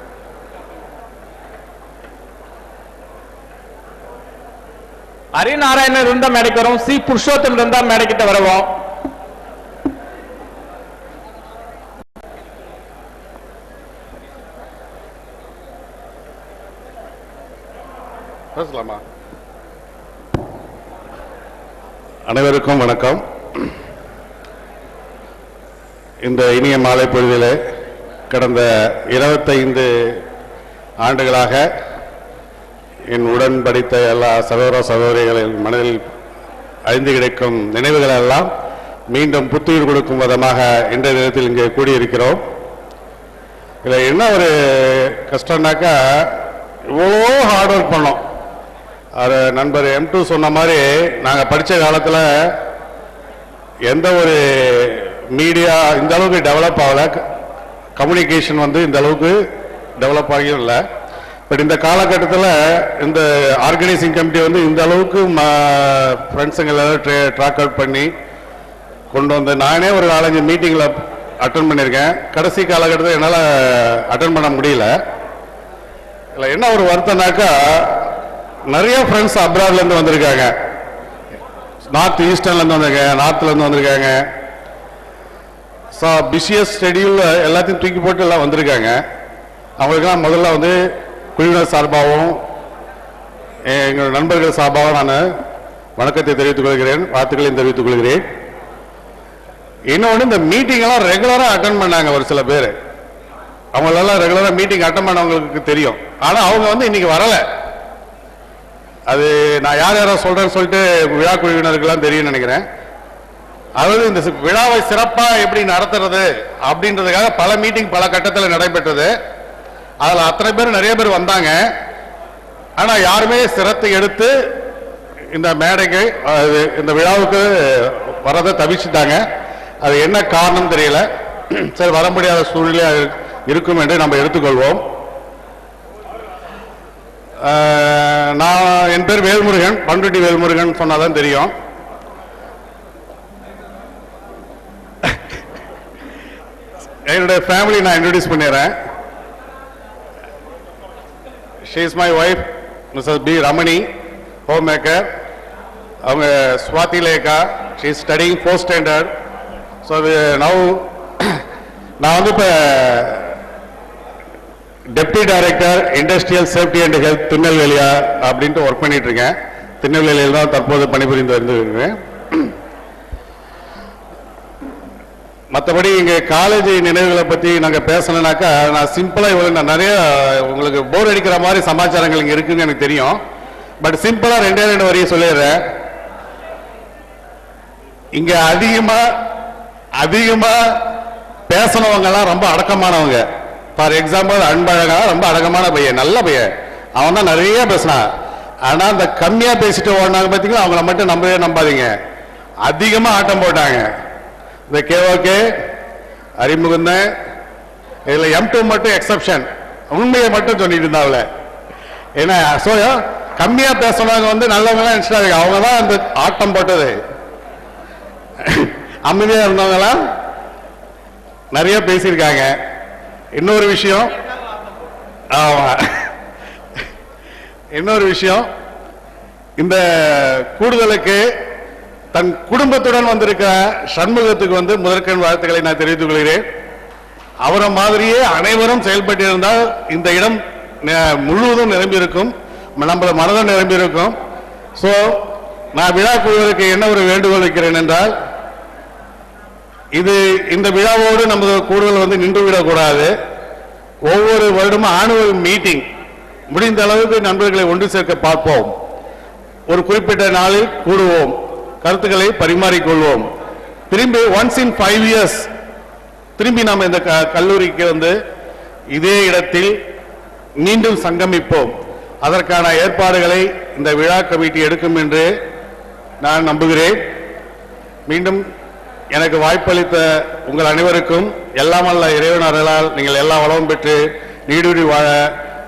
ஹரிநாராயணன் இருந்தா மேடைக்கு வரும். சி புருஷோத்தம் இருந்தா மேடைக்கிட்ட வரவும். பேசலாமா? அனைவருக்கும் வணக்கம். இந்த இனிய மாலை பொழுதிலே கடந்த 25 ஆண்டுகளாக என் உடன் படித்த எல்லா சகோதர சகோதரிகளின் மனதில் அழிந்து கிடைக்கும் நினைவுகள் எல்லாம் மீண்டும் புத்துயிர் கொடுக்கும் விதமாக இன்றைய தினத்தில் இங்கே கூடியிருக்கிறோம். இதில் என்ன ஒரு கஷ்டம்னாக்கா, இவ்வளோ ஹார்ட் ஒர்க் பண்ணோம். அது நண்பர் M2 சொன்ன மாதிரி நாங்கள் படித்த காலத்தில் எந்த ஒரு மீடியா இந்த அளவுக்கு டெவலப் ஆகலை, கம்யூனிகேஷன் வந்து இந்த அளவுக்கு டெவலப் ஆகியும் இல்லை. பட் இந்த காலகட்டத்தில் இந்த ஆர்கனைசிங் கமிட்டி வந்து இந்த அளவுக்கு ஃப்ரெண்ட்ஸுங்களை ட்ராக் அவுட் பண்ணி கொண்டு வந்து, நானே ஒரு 4-5 மீட்டிங்கில் அட்டன் பண்ணியிருக்கேன். கடைசி காலகட்டத்தில் என்னால் அட்டன் பண்ண முடியல. இல்லை என்ன ஒரு வருத்தம்னாக்கா, நிறைய ஃப்ரெண்ட்ஸ் அப்ராட்லேருந்து வந்திருக்காங்க, நார்த் ஈஸ்டர்ன்லேருந்து வந்திருக்காங்க, நார்த்லேருந்து வந்திருக்காங்க. ஸோ பிஸியஸ்ட் ஷெடியூலில் எல்லாத்தையும் தூக்கி போட்டு எல்லாம் வந்திருக்காங்க. அவங்களுக்கெல்லாம் முதல்ல வந்து குழுவினர் சார்பாகவும் எங்கள் நண்பர்கள் சார்பாகவும் நான் வணக்கத்தை தெரிவித்துக் கொள்கிறேன், வாழ்த்துக்களையும் தெரிவித்துக் கொள்கிறேன். இன்னொன்று, இந்த மீட்டிங்கெல்லாம் ரெகுலராக அட்டன் பண்ணாங்க ஒரு சில பேர். அவங்களெல்லாம் ரெகுலராக மீட்டிங் அட்டன் பண்ணவங்களுக்கு தெரியும். ஆனால் அவங்க வந்து இன்னைக்கு வரலை. அது நான் யார் யாரோ சொல்கிறேன்னு சொல்லிட்டு விழா குழுவினருக்கெல்லாம் தெரியும்னு நினைக்கிறேன். அதாவது இந்த விழாவை சிறப்பாக எப்படி நடத்துறது அப்படின்றதுக்காக பல மீட்டிங் பல கட்டத்தில் நடைபெற்றது. அதில் அத்தனை பேர் நிறைய பேர் வந்தாங்க. ஆனால் யாருமே சிரத்தை எடுத்து இந்த மேடைக்கு இந்த விழாவுக்கு வரதை தவிச்சுட்டாங்க. அது என்ன காரணம் தெரியல. சரி, வர முடியாத சூழ்நிலை இருக்கும் என்று நம்ம எடுத்துக்கொள்வோம். நான் என் பேர் வேல்முருகன், பண்ருட்டி வேல்முருகன் சொன்னாதான் தெரியும். என்னுடைய ஃபேமிலி நான் இன்ட்ரோடியூஸ் பண்ணிடுறேன். She is my wife missus P Ramani, homemaker. அவங்க Swathi Lekha, she is studying 4th standard. So now நான் வந்து இப்போ deputy director industrial safety and health திருநெல்வேலியா அப்படின்ட்டு ஒர்க் பண்ணிட்டு இருக்கேன். திருநெல்வேலியில் தான் தற்போது பணிபுரிந்து வந்துருக்கேன். மற்றபடி இங்கே காலேஜ் நினைவுகளை பற்றி நாங்கள் பேசணுன்னாக்கா, நான் சிம்பிளாக இவ்வளோ நான் நிறைய உங்களுக்கு போர் அடிக்கிற மாதிரி சமாச்சாரங்கள் இங்கே இருக்குன்னு எனக்கு தெரியும். பட் சிம்பிளாக 2 வரையும் சொல்லிடுறேன். இங்கே அதிகமாக பேசணவங்கெல்லாம் ரொம்ப அடக்கமானவங்க. ஃபார் எக்ஸாம்பிள் அன்பழகா ரொம்ப அடக்கமான பையன், நல்ல பையன். அவன் தான் நிறைய பேசினான். ஆனால் அந்த கம்மியாக பேசிட்டு ஓடினாங்க பார்த்தீங்களா, அவங்கள மட்டும் நம்பவே நம்பாதீங்க. அதிகமாக ஆட்டம் போட்டாங்க. இந்த கேஓகே அறிமுகந்தன், இதில் M2 மட்டும் எக்ஸப்ஷன், உண்மையை மட்டும் சொல்லிட்டு இருந்தாவில். ஏன்னா ஸோ கம்மியாக பேசுனவங்க வந்து நல்லவங்களாம் நினச்சிட்டாங்க. அவங்க தான் அந்த ஆட்டம் போட்டது. அமைதியாக இருந்தவங்களாம் நிறைய பேசியிருக்காங்க. இன்னொரு விஷயம், இந்த கூடுதலுக்கு தன் குடும்பத்துடன் வந்திருக்கிற சண்முகத்துக்கு வந்து முதற்கண் வாழ்த்துக்களை நான் தெரிவித்துக் கொள்கிறேன். அவரை மாதிரியே அனைவரும் செயல்பட்டிருந்தால் இந்த இடம் முழுவதும் நிரம்பியிருக்கும், நம்மள மனதும் நிரம்பியிருக்கும். ஸோ நான் விழா குழுவிற்கு என்ன ஒரு வேண்டுகோள் வைக்கிறேன் என்றால், இந்த விழாவோடு நமது கூடுதல் வந்து நின்றுவிடக்கூடாது. ஒவ்வொரு வருடமும் ஆனுவல் மீட்டிங் முடிந்த அளவுக்கு நண்பர்களை ஒன்று சேர்க்க பார்ப்போம். ஒரு குறிப்பிட்ட நாளில் கூடுவோம், கருத்துக்களை பரிமாறிக்கொள்வோம். திரும்பி ஒன்ஸ் இன் 5 years திரும்பி நாம் இந்த கல்லூரிக்கு வந்து இதே இடத்தில் மீண்டும் சங்கமிப்போம். அதற்கான ஏற்பாடுகளை இந்த விழா கமிட்டி எடுக்கும் என்று நான் நம்புகிறேன். மீண்டும் எனக்கு வாய்ப்பளித்த உங்கள் அனைவருக்கும் எல்லாம் அல்ல இறைவன் அருளால் நீங்கள் எல்லா வளமும் பெற்று நீடூழி வாழ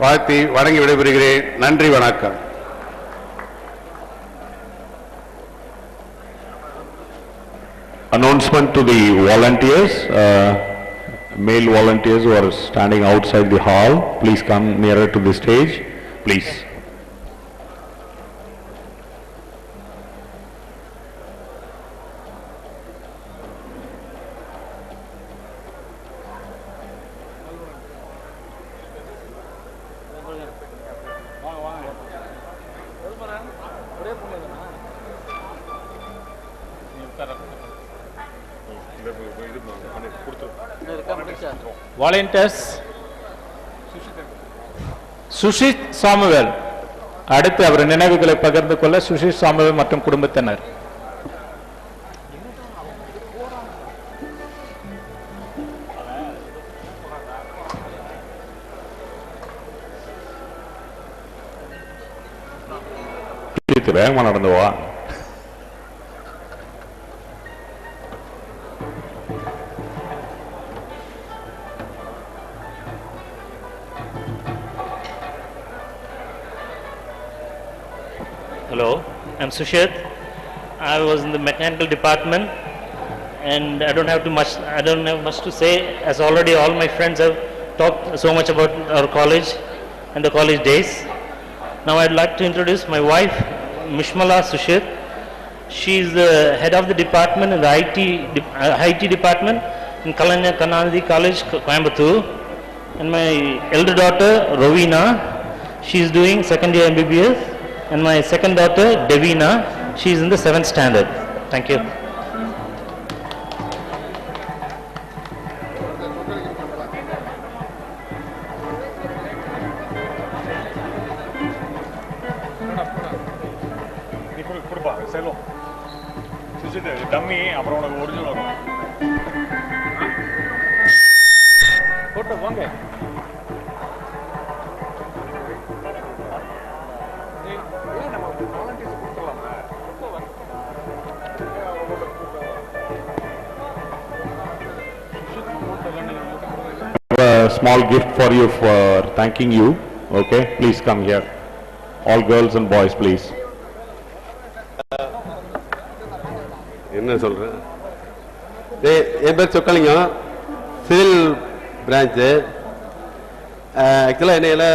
வாழ்த்தி வணங்கி விடைபெறுகிறேன். நன்றி, வணக்கம். Announcement to the volunteers, male volunteers who are standing outside the hall, please come nearer to the stage, please. Volunteers Sushith Samuel, அடுத்து அவர் நினைவுகளை பகிர்ந்து கொள்ள சுஷித் சாமுவேல் மற்றும் குடும்பத்தினர். வேகமா நடந்து வா. Hello, I'm Sushit. I was in the mechanical department, and I don't have much to say, as already all my friends have talked so much about our college and the college days. Now I'd like to introduce my wife, Mishmala Sushit. She is the head of the department in the IT department in Kalanya Kannadi College, Coimbatore. And my elder daughter, Rovina, she is doing second year MBBS. And my second daughter, Devina, she is in the 7th standard. Thank you. Dummy அப்புறம் உனக்கு original வரும். Photo வாங்க. A small gift for you for thanking you. Okay, please come here. All girls and boys, please. என்ன சொல்றேன்? என் பேர் Chockalingam, civil branch. ஆக்சுவலாக என்ன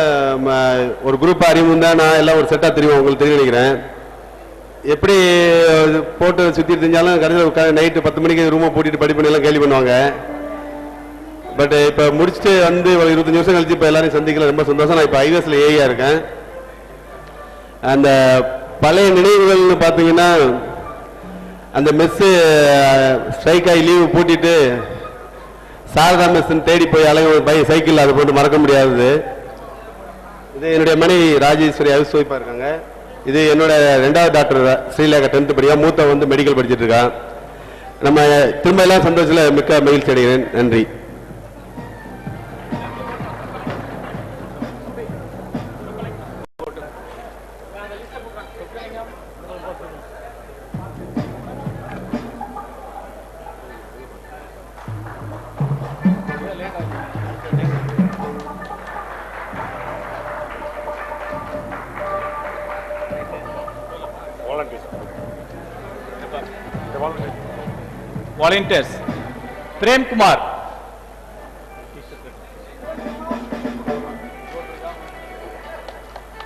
ஒரு குரூப் அறிமுகம் தான், நான் எல்லாம் ஒரு செட்டாக தெரியும், உங்களுக்கு தெரியும் நினைக்கிறேன். எப்படி போட்டு சுற்றி தெரிஞ்சாலும் கடைசியில் நைட்டு 10 மணிக்கு ரூமை பூட்டிட்டு படி பண்ணி எல்லாம் கேள்வி பண்ணுவாங்க. பட் இப்போ முடிச்சுட்டு வந்து 25 வருஷம் கழிச்சு இப்போ எல்லாரையும் சந்திக்கல, ரொம்ப சந்தோஷம். நான் இப்போ ஐவேஸில் ஏஐயா இருக்கேன். அந்த பழைய நினைவுகள்னு பார்த்தீங்கன்னா, அந்த மெஸ்ஸு ஸ்ட்ரைக்காகி லீவு பூட்டிட்டு சாரதா மெஸ்ஸுன்னு தேடி போய் அழகு சைக்கிள் அதை போட்டு மறக்க முடியாதது. இது என்னுடைய மனைவி ராஜேஸ்வரி, ஹவுஸ் ஒய்ஃபாக இருக்காங்க. இது என்னோட 2வது டாக்டர் ஸ்ரீலேகா, 10th படிக்கா. மூத்த வந்து மெடிக்கல் படிச்சுட்டு இருக்கான். நம்ம திரும்ப எல்லாம் சந்தோஷத்தில் மிக்க மகிழ்ச்சி அடைகிறேன். நன்றி. Volunteers, Prem Kumar.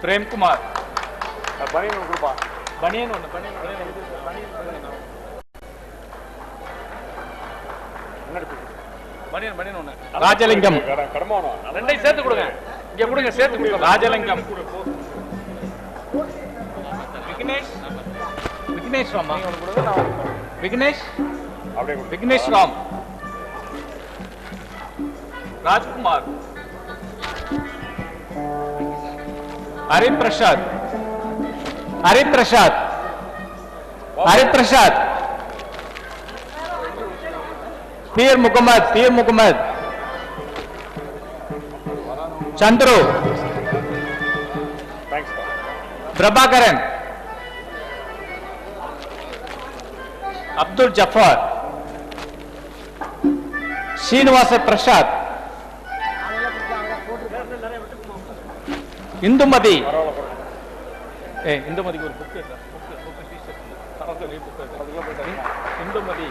Prem Kumar. பனியன் கொடுப்பா. பனியன் ஒன்று, பனியன் ராஜலிங்கம் ரெண்டையும் சேர்த்து கொடுங்க. இங்க கொடுங்க, சேர்த்து கொடுங்க. ராஜலிங்கம் விக்னேஷ் விக்னேஷ் ராமா விக்னேஷ் விக்னேஷ் ராம் ராஜ்குமார் ஹரிபிரசாத் ஹரிபிரசாத் ஹரிபிரசாத் पीर मुकम्मद चंद्रू प्रभाकरन अब्दुल जफर श्रीनिवास प्रसाद इंदुमति इंदुमति इंदुमति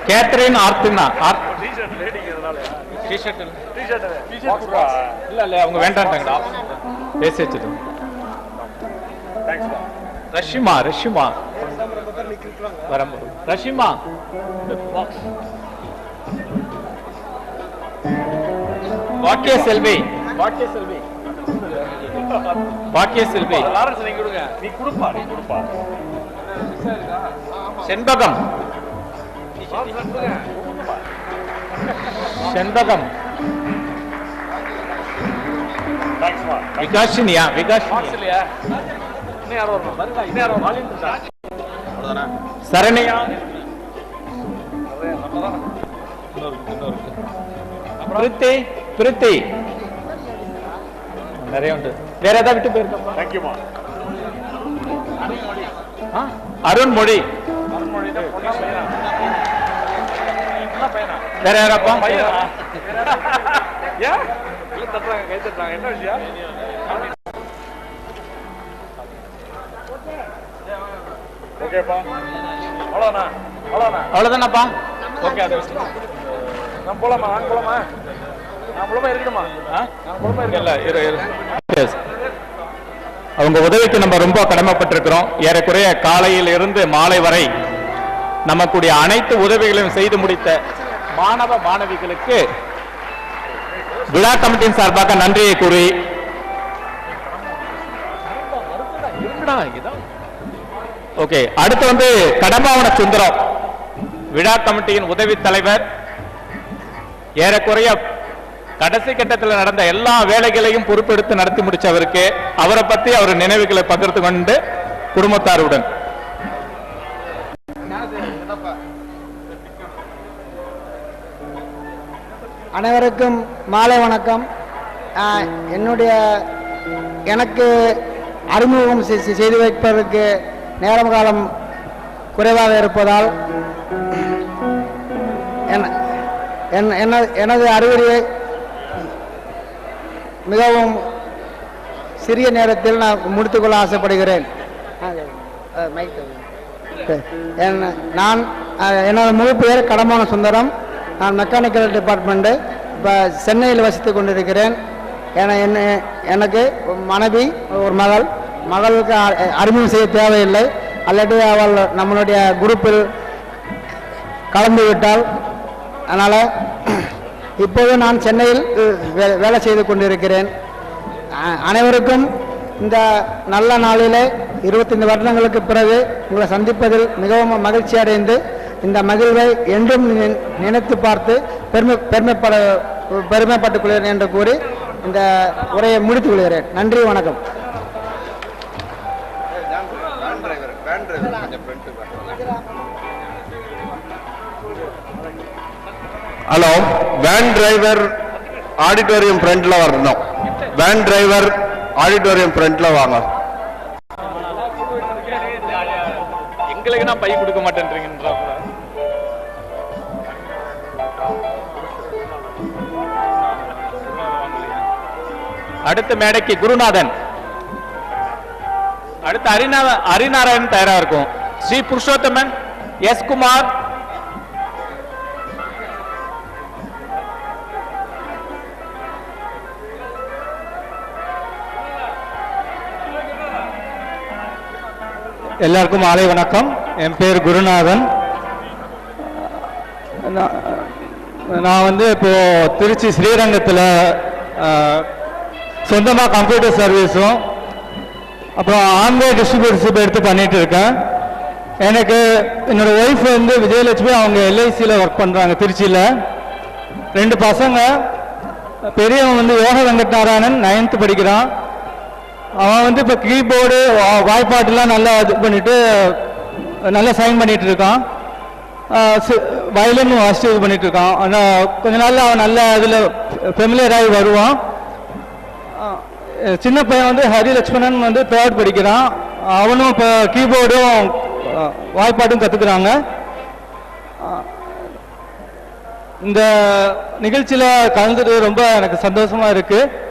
கேத்ரின் ஆர்த்தினா இல்ல அவங்க வேண்டாம்ட்டாங்க பேசி வச்சுட்டு ரஷிமா ரஷிமா பாக்கிய செல்வி செண்பகம் விகாஷினியா சரணியா பிரித்தி நிறைய உண்டு. வேற ஏதாவது விட்டு போயிருக்கா? அருண்மொழி வேற யாரப்பா? என்ன விஷயம்? அவ்வளவுதானப்பா? ஓகே, அது நான் போலாமா? இருக்கணுமா? அவங்க உதவிக்கு நம்ம ரொம்ப கடமைப்பட்டிருக்கிறோம். ஏறக்குறைய காலையில் இருந்து மாலை வரை நமக்குடைய அனைத்து உதவிகளையும் செய்து முடித்த மாணவ மாணவிகளுக்கு விழா கமிட்டியின் சார்பாக நன்றியை கூறி ஓகே, அடுத்து வந்து கடம்பாவன சுந்தரம் விழா கமிட்டியின் உதவி தலைவர். ஏறக்குறைய கடைசி கட்டத்தில் நடந்த எல்லா வேலைகளையும் பொறுப்பெடுத்து நடத்தி முடிச்சவருக்கு அவரை பத்தி அவர் நினைவுகளை பகிர்ந்து கொண்டு குடும்பத்தாருடன் அனைவருக்கும் மாலை வணக்கம். எனக்கு அறிமுகம் செய்து வைப்பதற்கு நேரம் காலம் குறைவாக இருப்பதால் எனது அறிவுரையை மிகவும் சிறிய நேரத்தில் நான் முடித்துக்கொள்ள ஆசைப்படுகிறேன். நான் எனது முழு பெயர் கடம்பாவன சுந்தரம். நான் மெக்கானிக்கல் டிபார்ட்மெண்ட்டு இப்போ சென்னையில் வசித்து கொண்டிருக்கிறேன். எனக்கு மனைவி ஒரு மகளுக்கு அறிமுகம் செய்ய தேவையில்லை. அல்லது அவள் நம்மளுடைய குரூப்பில் கலந்து விட்டால். அதனால் இப்போது நான் சென்னையில் வேலை செய்து கொண்டிருக்கிறேன். அனைவருக்கும் இந்த நல்ல நாளிலே 25 வருடங்களுக்கு பிறகு உங்களை சந்திப்பதில் மிகவும் மகிழ்ச்சி அடைந்து இந்த மகிழ்வை என்றும் நினைத்து பார்த்து பெருமைப்பட்டுக் கொள்கிறேன் என்று கூறி இந்த உரையை முடித்துக் கொள்கிறேன். நன்றி, வணக்கம். ஹலோ, வேன் டிரைவர் ஆடிட்டோரியம் ஃப்ரண்ட்ல வரணும். வேன் டிரைவர் ஆடிட்டோரியம் ஃப்ரண்ட்ல வாங்க. எங்களுக்கு நான் பை கொடுக்க மாட்டேன்றீங்கன்றா. அடுத்த மேடைக்கு குருநாதன், அடுத்து ஹரிநாராயணன் தயாரா இருக்கும். ஸ்ரீ புருஷோத்தமன், எஸ் குமார், எல்லாருக்கும் மாலை வணக்கம். என் பேர் குருநாதன். நான் வந்து இப்போ திருச்சி ஸ்ரீரங்கத்தில் சொந்தமாக கம்ப்யூட்டர் சர்வீஸும் அப்புறம் ஆன்லைன் டிஸ்ட்ரிபியூட்டர்ஷிப் எடுத்து பண்ணிட்டு இருக்கேன். எனக்கு என்னோட ஒய்ஃப் வந்து விஜயலட்சுமி, அவங்க எல்ஐசியில் ஒர்க் பண்ணுறாங்க திருச்சியில். 2 பசங்க. பெரியவன் வந்து யோக வெங்கட்நாராயணன் 9th படிக்கிறான். அவன் வந்து இப்போ கீபோர்டு வாய்ப்பாட்டுலாம் நல்லா இது பண்ணிட்டு நல்லா சைன் பண்ணிட்டு இருக்கான். வயலின் வாசிட்டு இது பண்ணிட்டு இருக்கான். ஆனால் கொஞ்ச நாள் அவன் நல்ல இதில் ஃபெமிலியர் ஆகி வருவான். சின்ன பையன் வந்து ஹரிலட்சுமணன் வந்து 3rd படிக்கிறான். அவனும் இப்போ கீபோர்டும் வாய்ப்பாட்டும் கற்றுக்குறாங்க. இந்த நிகழ்ச்சியில் கலந்துட்டு ரொம்ப எனக்கு சந்தோஷமாக இருக்குது.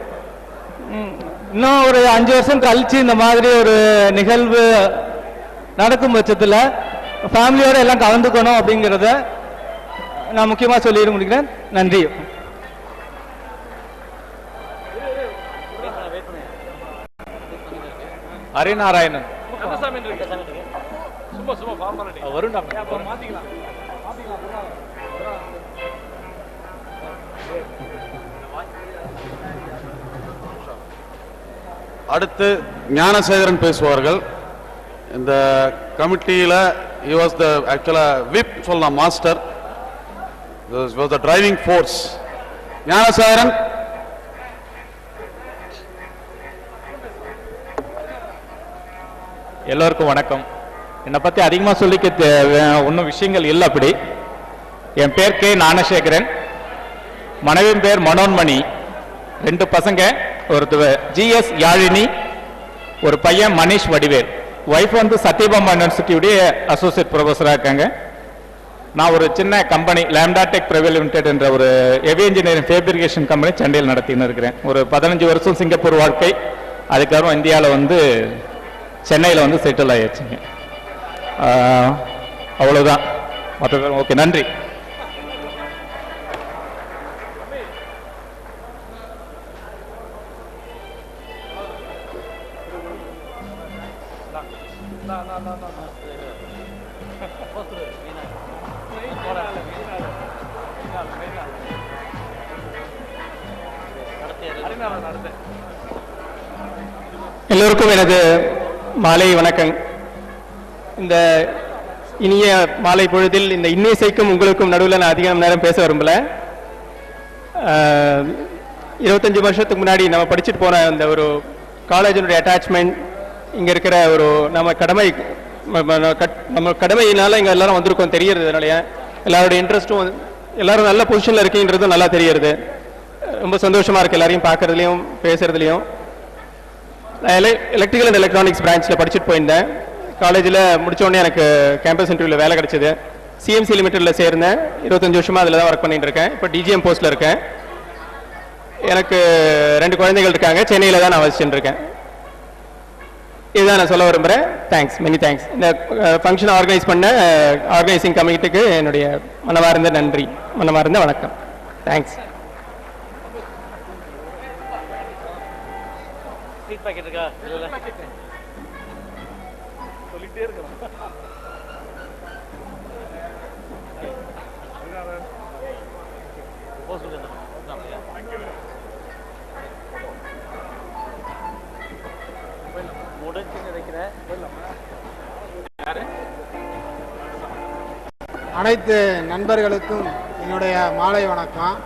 இன்னும் ஒரு 5 வருஷம் கழிச்சு இந்த மாதிரி ஒரு நிகழ்வு நடக்கும் பட்சத்தில் ஃபேமிலியோடு எல்லாம் கலந்துக்கணும் அப்படிங்கிறத நான் முக்கியமாக சொல்லிட முடிக்கிறேன். நன்றி. ஹரிநாராயணன் வருண்டா. அடுத்து ஞானசேகரன் பேசுவார்கள். இந்த கமிட்டியில் he was the actually whip சொல்லலாம், master, was the driving force. Gnanasekaran. எல்லோருக்கும் வணக்கம். என்னை பற்றி அதிகமாக சொல்லிக்க ஒன்றும் விஷயங்கள் இல்லை. அப்படி என் பேர் கே ஞானசேகரன், மனைவியின் பேர் மனோன்மணி. 2 பசங்க, ஒருத்தர் ஜிஎஸ் யாழினி, ஒரு பையன் மனிஷ் வடிவேல். ஒய்ஃப் வந்து சத்யபாமா யூனிவர்சிட்டியுடைய அசோசியேட் ப்ரொஃபஸராக இருக்காங்க. நான் ஒரு சின்ன company lambda tech private limited என்ற ஒரு ஹெவி இன்ஜினியரிங் ஃபேப்ரிகேஷன் கம்பெனி சென்னையில் நடத்தின்னு இருக்கிறேன். ஒரு 15 வருஷம் சிங்கப்பூர் வாழ்க்கை. அதுக்கப்புறம் இந்தியாவில் வந்து சென்னையில் வந்து செட்டில் ஆகிடுச்சுங்க. அவ்வளோதான். மற்ற ஓகே, நன்றி. எல்லோருக்கும் எனது மாலை வணக்கம். இந்த இனிய மாலை பொழுதில் இந்த இன்னிசைக்கும் உங்களுக்கும் நடுவில் நான் அதிகம் நேரம் பேச விரும்பல. 25 வருஷத்துக்கு முன்னாடி நம்ம படிச்சுட்டு போன அந்த ஒரு காலேஜினுடைய அட்டாச்மெண்ட், இங்கே இருக்கிற ஒரு நம்ம கடமையினால இங்கே எல்லாரும் வந்திருக்கோம் தெரியறது. அதனால எல்லாரோட இன்ட்ரெஸ்ட்டும் எல்லாரும் நல்ல பொசிஷனில் இருக்கீங்கிறதும் நல்லா தெரியறது. ரொம்ப சந்தோஷமாக இருக்குது எல்லாரையும் பார்க்குறதுலையும் பேசுகிறதுலையும். நான் எலக்ட்ரிக்கல் அண்ட் எலக்ட்ரானிக்ஸ் பிரான்ச்சில் படிச்சுட்டு போயிருந்தேன். காலேஜில் முடித்தோடனே எனக்கு கேம்பஸ் இன்டர்வியூவில் வேலை கிடச்சிது. சிஎம்சி லிமிட்டடில் சேர்ந்தேன். 25 வருஷமாக அதில் தான் ஒர்க் பண்ணிட்டு இருக்கேன். இப்போ டிஜிஎம் போஸ்ட்டில் இருக்கேன். எனக்கு 2 குழந்தைகள் இருக்காங்க. சென்னையில் தான் நான் வசிச்சுட்டு இருக்கேன். இதுதான் நான் சொல்ல விரும்புகிறேன். Thanks, many thanks. இந்த ஃபங்க்ஷனை ஆர்கனைஸ் பண்ண ஆர்கனைசிங் கமிட்டிக்கு என்னுடைய மனமார்ந்த நன்றி, மனமார்ந்த வணக்கம். தேங்க்ஸ். சொல்லிட்டே இருக்கணும். அனைத்து நண்பர்களுக்கும் என்னுடைய மாலை வணக்கம்.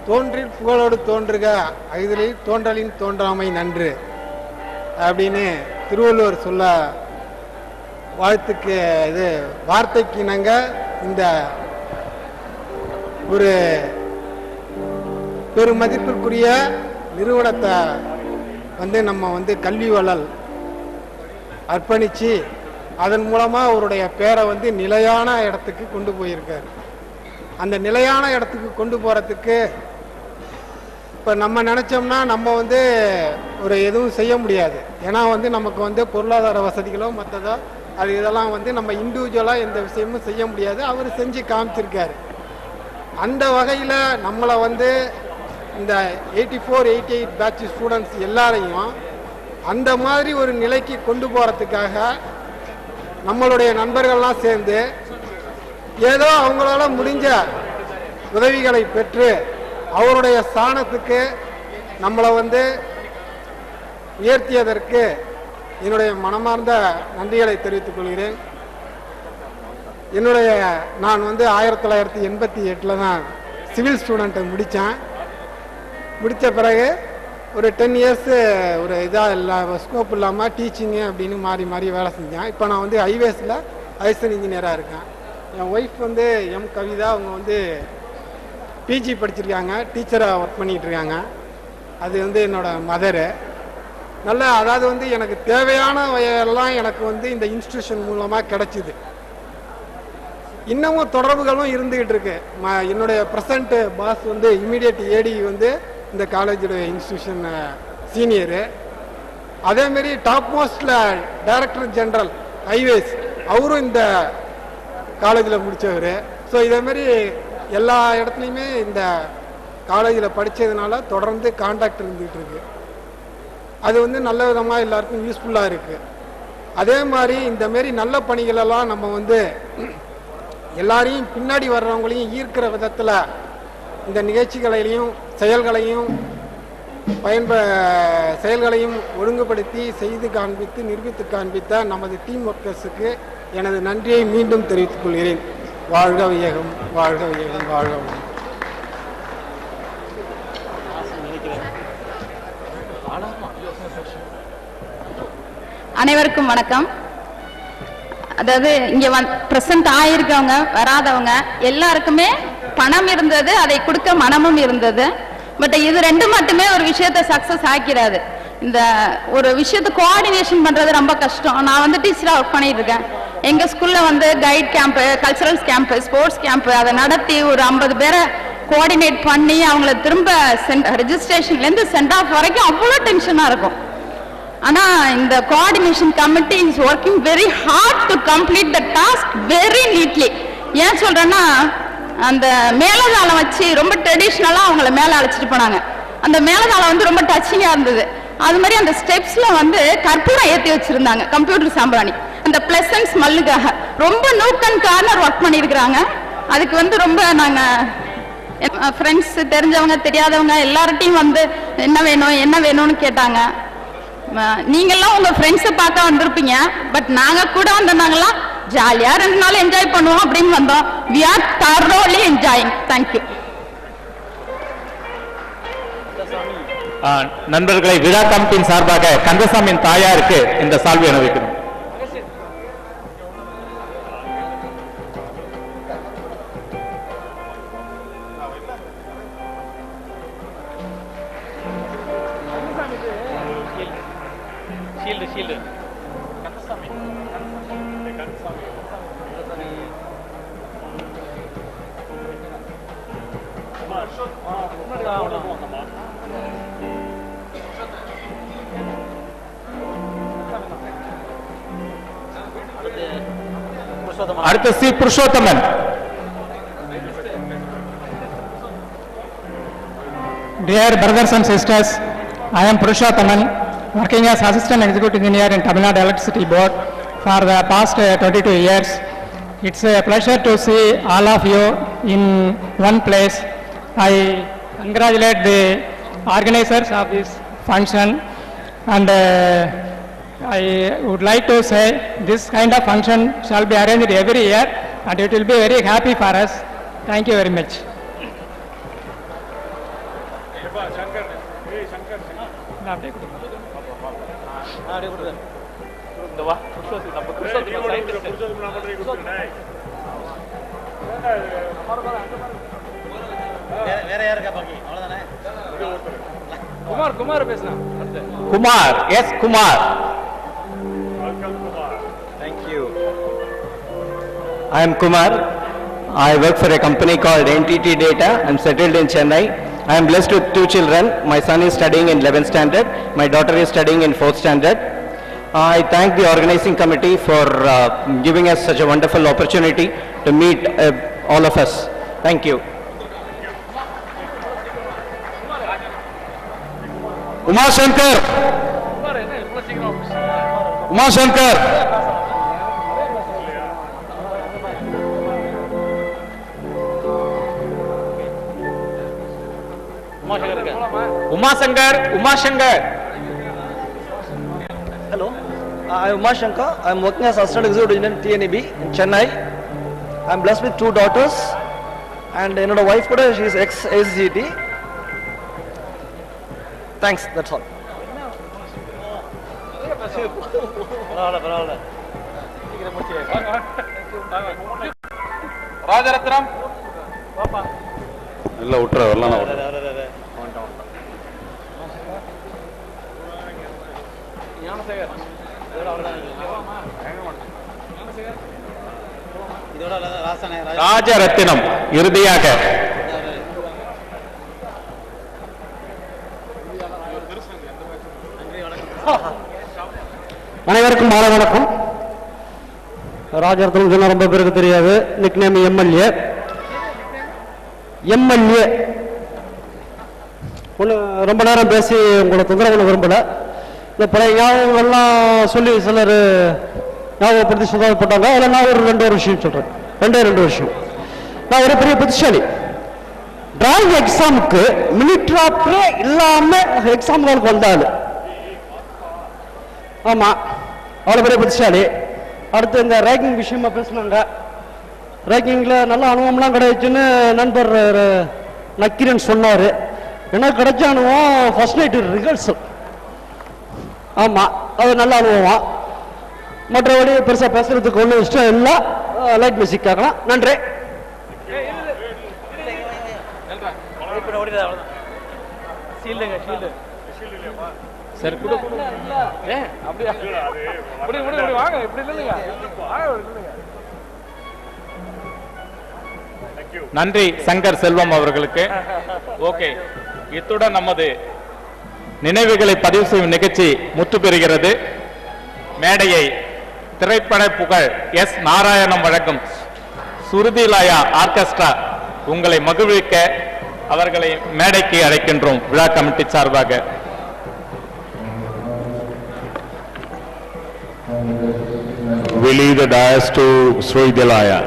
தோன்றில் புகழோடு தோன்றுக, அகுதலில் தோன்றலின் தோன்றாமை நன்று அப்படின்னு திருவள்ளுவர் சொல்ல வாழ்த்துக்கு இது வார்த்தைக்கு இணங்க இந்த ஒரு பெருமதிப்பிற்குரிய நிறுவனத்தை நம்ம கல்வி வள்ளல் அர்ப்பணித்து அதன் மூலமாக அவருடைய பேரை நிலையான இடத்துக்கு கொண்டு போயிருக்கார். அந்த நிலையான இடத்துக்கு கொண்டு போகிறதுக்கு இப்போ நம்ம நினச்சோம்னா நம்ம ஒரு எதுவும் செய்ய முடியாது. ஏன்னா நமக்கு பொருளாதார வசதிகளோ மற்றதோ அது இதெல்லாம் நம்ம இண்டிவிஜுவலாக எந்த விஷயமும் செய்ய முடியாது. அவர் செஞ்சு காமிச்சிருக்காரு. அந்த வகையில் நம்மளை இந்த 84, 88 பேட்ச் ஸ்டூடெண்ட்ஸ் எல்லாரையும் அந்த மாதிரி ஒரு நிலைக்கு கொண்டு போகிறதுக்காக நம்மளுடைய நண்பர்கள்லாம் சேர்ந்து ஏதோ அவங்களால முடிஞ்ச உதவிகளை பெற்று அவருடைய ஸ்தானத்துக்கு நம்மளை வந்து உயர்த்தியதற்கு என்னுடைய மனமார்ந்த நன்றிகளை தெரிவித்துக் கொள்கிறேன். நான் வந்து 1988 தான் சிவில் ஸ்டூடெண்ட்டை முடித்தேன். முடித்த பிறகு ஒரு 10 இயர்ஸ் ஒரு இதாக ஸ்கோப் இல்லாமல் டீச்சிங்கு அப்படின்னு மாறி மாறி வேலை செஞ்சேன். இப்போ நான் வந்து ஹைவேஸில் அசிஸ்டன்ட் இன்ஜினியராக இருக்கேன். என் ஒய்ஃப் வந்து எம் கவிதா, அவங்க வந்து பிஜி படிச்சிருக்காங்க, டீச்சராக ஒர்க் பண்ணிகிட்டு இருக்காங்க. அது வந்து என்னோடய மதரு. அதாவது வந்து எனக்கு தேவையான எல்லாம் எனக்கு வந்து இந்த இன்ஸ்டிடியூஷன் மூலமாக கிடைச்சிது. இன்னமும் தொடர்புகளும் இருந்துகிட்டு இருக்கு. என்னுடைய ப்ரெசண்ட் பாஸ் வந்து இமீடியட் ஏடி வந்து இந்த காலேஜோட இன்ஸ்டிடியூஷன் சீனியரு. அதேமாரி டாப் மோஸ்டில் டைரக்டர் ஜெனரல் ஹைவேஸ் அவரும் இந்த காலேஜில் முடித்தவர். ஸோ இதேமாரி எல்லா இடத்துலையுமே இந்த காலேஜில் படித்ததுனால தொடர்ந்து கான்டாக்ட் இருந்துகிட்டு இருக்கு. அது வந்து நல்ல விதமாக எல்லாருக்கும் யூஸ்ஃபுல்லாக இருக்குது. அதே மாதிரி இந்தமாரி நல்ல பணிகளெல்லாம் நம்ம வந்து எல்லாரையும் பின்னாடி வர்றவங்களையும் ஈர்க்கிற விதத்தில் இந்த நிகழ்ச்சிகளையும் செயல்களையும் செயல்களையும் ஒழுங்குபடுத்தி செய்து காண்பித்து நிரூபித்து காண்பித்த நமது டீம் ஒர்க்கர்ஸுக்கு எனது நன்றியை மீண்டும் தெரிவித்துக் கொள்கிறேன். வாழ்க வையகம், வாழ்க வையகம், வாழ்க வையகம். அனைவருக்கும் வணக்கம். அதாவது இங்க பிரசன்ட் ஆயிருக்கவங்க வராதவங்க எல்லாருக்குமே பணம் இருந்தது, அதை கொடுக்க மனமும் இருந்தது. பட் இது ரெண்டு மட்டுமே ஒரு விஷயத்தை சக்சஸ் ஆக்கிறாது. இந்த ஒரு விஷயத்தை கோஆர்டினேஷன் பண்றது ரொம்ப கஷ்டம். நான் வந்து டீச்சரா ஒர்க் பண்ணிட்டு இருக்கேன். எங்க ஸ்கூல்ல வந்து guide camp, culturals camp, sports camp அதை நடத்தி ஒரு 50 பேரை கோஆர்டினேட் பண்ணி அவங்கள திரும்ப ரெஜிஸ்ட்ரேஷன்ல இருந்து சென்ட் ஆஃப் வரைக்கும் அவ்வளோ டென்ஷனா இருக்கும். ஆனா இந்த coordination committee is working very hard to complete the task very neatly. ஏன் சொல்றேன்னா, அந்த மேலதாளம் வச்சு ரொம்ப ட்ரெடிஷ்னலா அவங்கள மேல அழைச்சிட்டு போனாங்க. அந்த மேலதாளம் வந்து ரொம்ப டச்சிங்கா இருந்தது. அது மாதிரி அந்த ஸ்டெப்ஸ்ல வந்து கற்பூரம் ஏற்றி வச்சிருந்தாங்க, கம்ப்யூட்டர் சாம்பிராணி, அந்த பிளசன்ட் ஸ்மெல்லுக்காக. ரொம்ப நூக் அண்ட் கார்னர் ஒர்க் பண்ணியிருக்கிறாங்க. அதுக்கு வந்து ரொம்ப நாங்க ஃப்ரெண்ட்ஸ், தெரிஞ்சவங்க தெரியாதவங்க எல்லார்ட்டையும் வந்து என்ன வேணும் என்ன வேணும்னு கேட்டாங்க. நீங்கெல்லாம் உங்க ஃப்ரெண்ட்ஸை பார்க்க வந்திருப்பீங்க. பட் நாங்க கூட வந்திருந்தாங்களாம் ஜாலியா 2 நாள் என்ஜாய் பண்ணுவோம் அப்படின்னு வந்தோம். we are thoroughly enjoying. thank you. நண்பர்களை, விழா கமிட்டியின் சார்பாக கந்தசாமியின் தாயாருக்கு இந்த சால்வை அணிவிக்கிறோம். அடுத்த C Purushothaman. Dear brothers and sisters, I am Purushothaman, working as Assistant Executive Engineer in Tamil Nadu Electricity Board for the past 22 years. It's a pleasure to see all of you in one place. I congratulate the organizers of this function, and I would like to say this kind of function shall be arranged every year, and it will be very happy for us. Thank you very much. Kumar பேசலாம். Kumar, S Kumar. Thank you. I am Kumar. I work for a company called NTT Data. I am settled in Chennai. I am blessed with 2 children. My son is studying in 11th standard. My daughter is studying in 4th standard. I thank the organizing committee for giving us such a wonderful opportunity to meet all of us. Thank you. Uma Shankar. Umashankar. Umashankar. Umashankar. Hello, I am Umashankar. I am working as Assistant Executive Engineer in TNEB in Chennai. I am blessed with 2 daughters and என்னோட wife கூட she is ex-ACCT. Thanks, that's all. Rajaratnam. இல்லை விட்டுற வரலாம். ராஜரத்தினம் இறுதியாக. அனைவருக்கும் மாலை வணக்கம். ராஜரத்னம் சொன்ன ரொம்ப பேருக்கு தெரியாது. Nickname MLA. ஒன்று ரொம்ப நேரம் பேசி உங்களை தொந்தரவு விரும்பல. இந்த பழைய ஞாபகங்கள்லாம் சொல்லி சிலர் ஞாபகப்படுத்தி சுதாரப்பட்டாங்க. அதில் நான் ஒரு 2 விஷயம் சொல்கிறேன். 2 விஷயம். நான் ஒரு பெரிய புத்திசாலி. டிராயிங் எக்ஸாமுக்கு மினிட்ராப்பே இல்லாமல் எக்ஸாம்களுக்கு வந்தாள். ஆமாம், அவ்வளோ பெரிய புத்திசாலி. அடுத்து இந்த ரேங்கிங் விஷயமா பேசினாங்க. ரேங்கிங்கில் நல்ல அனுபவம்லாம் கிடைச்சுன்னு நண்பர் நக்கீரன் சொன்னார். எனக்கு கிடைச்ச அனுபவம் ஃபர்ஸ்ட் நைட்டு ரிஹர்சல். ஆமாம், அது நல்ல அனுபவம். மற்றபடி பெருசாக பேசுறதுக்கு ஒன்றும் இஷ்டம் இல்லை. லைட் மியூசிக் கேட்கலாம். நன்றி. சரி குடு குடு. ஏன் அப்படியே இப்படி இப்படி இப்படி வாங்க. இப்படி இல்லைங்க. நன்றி சங்கர் செல்வம் அவர்களுக்கு. ஓகே, இத்துடன் நமது நினைவுகளை பதிவு செய்யும் நிகழ்ச்சி முற்று பெறுகிறது. மேடையை திரைப்பட புகழ் எஸ் நாராயணம் வழங்கும் சுருதிலாயா ஆர்கெஸ்ட்ரா உங்களை மகிழ்விக்க அவர்களை மேடைக்கு அழைக்கின்றோம் விழா கமிட்டி சார்பாக. We leave the dais to Sruidilaya.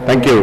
Thank you.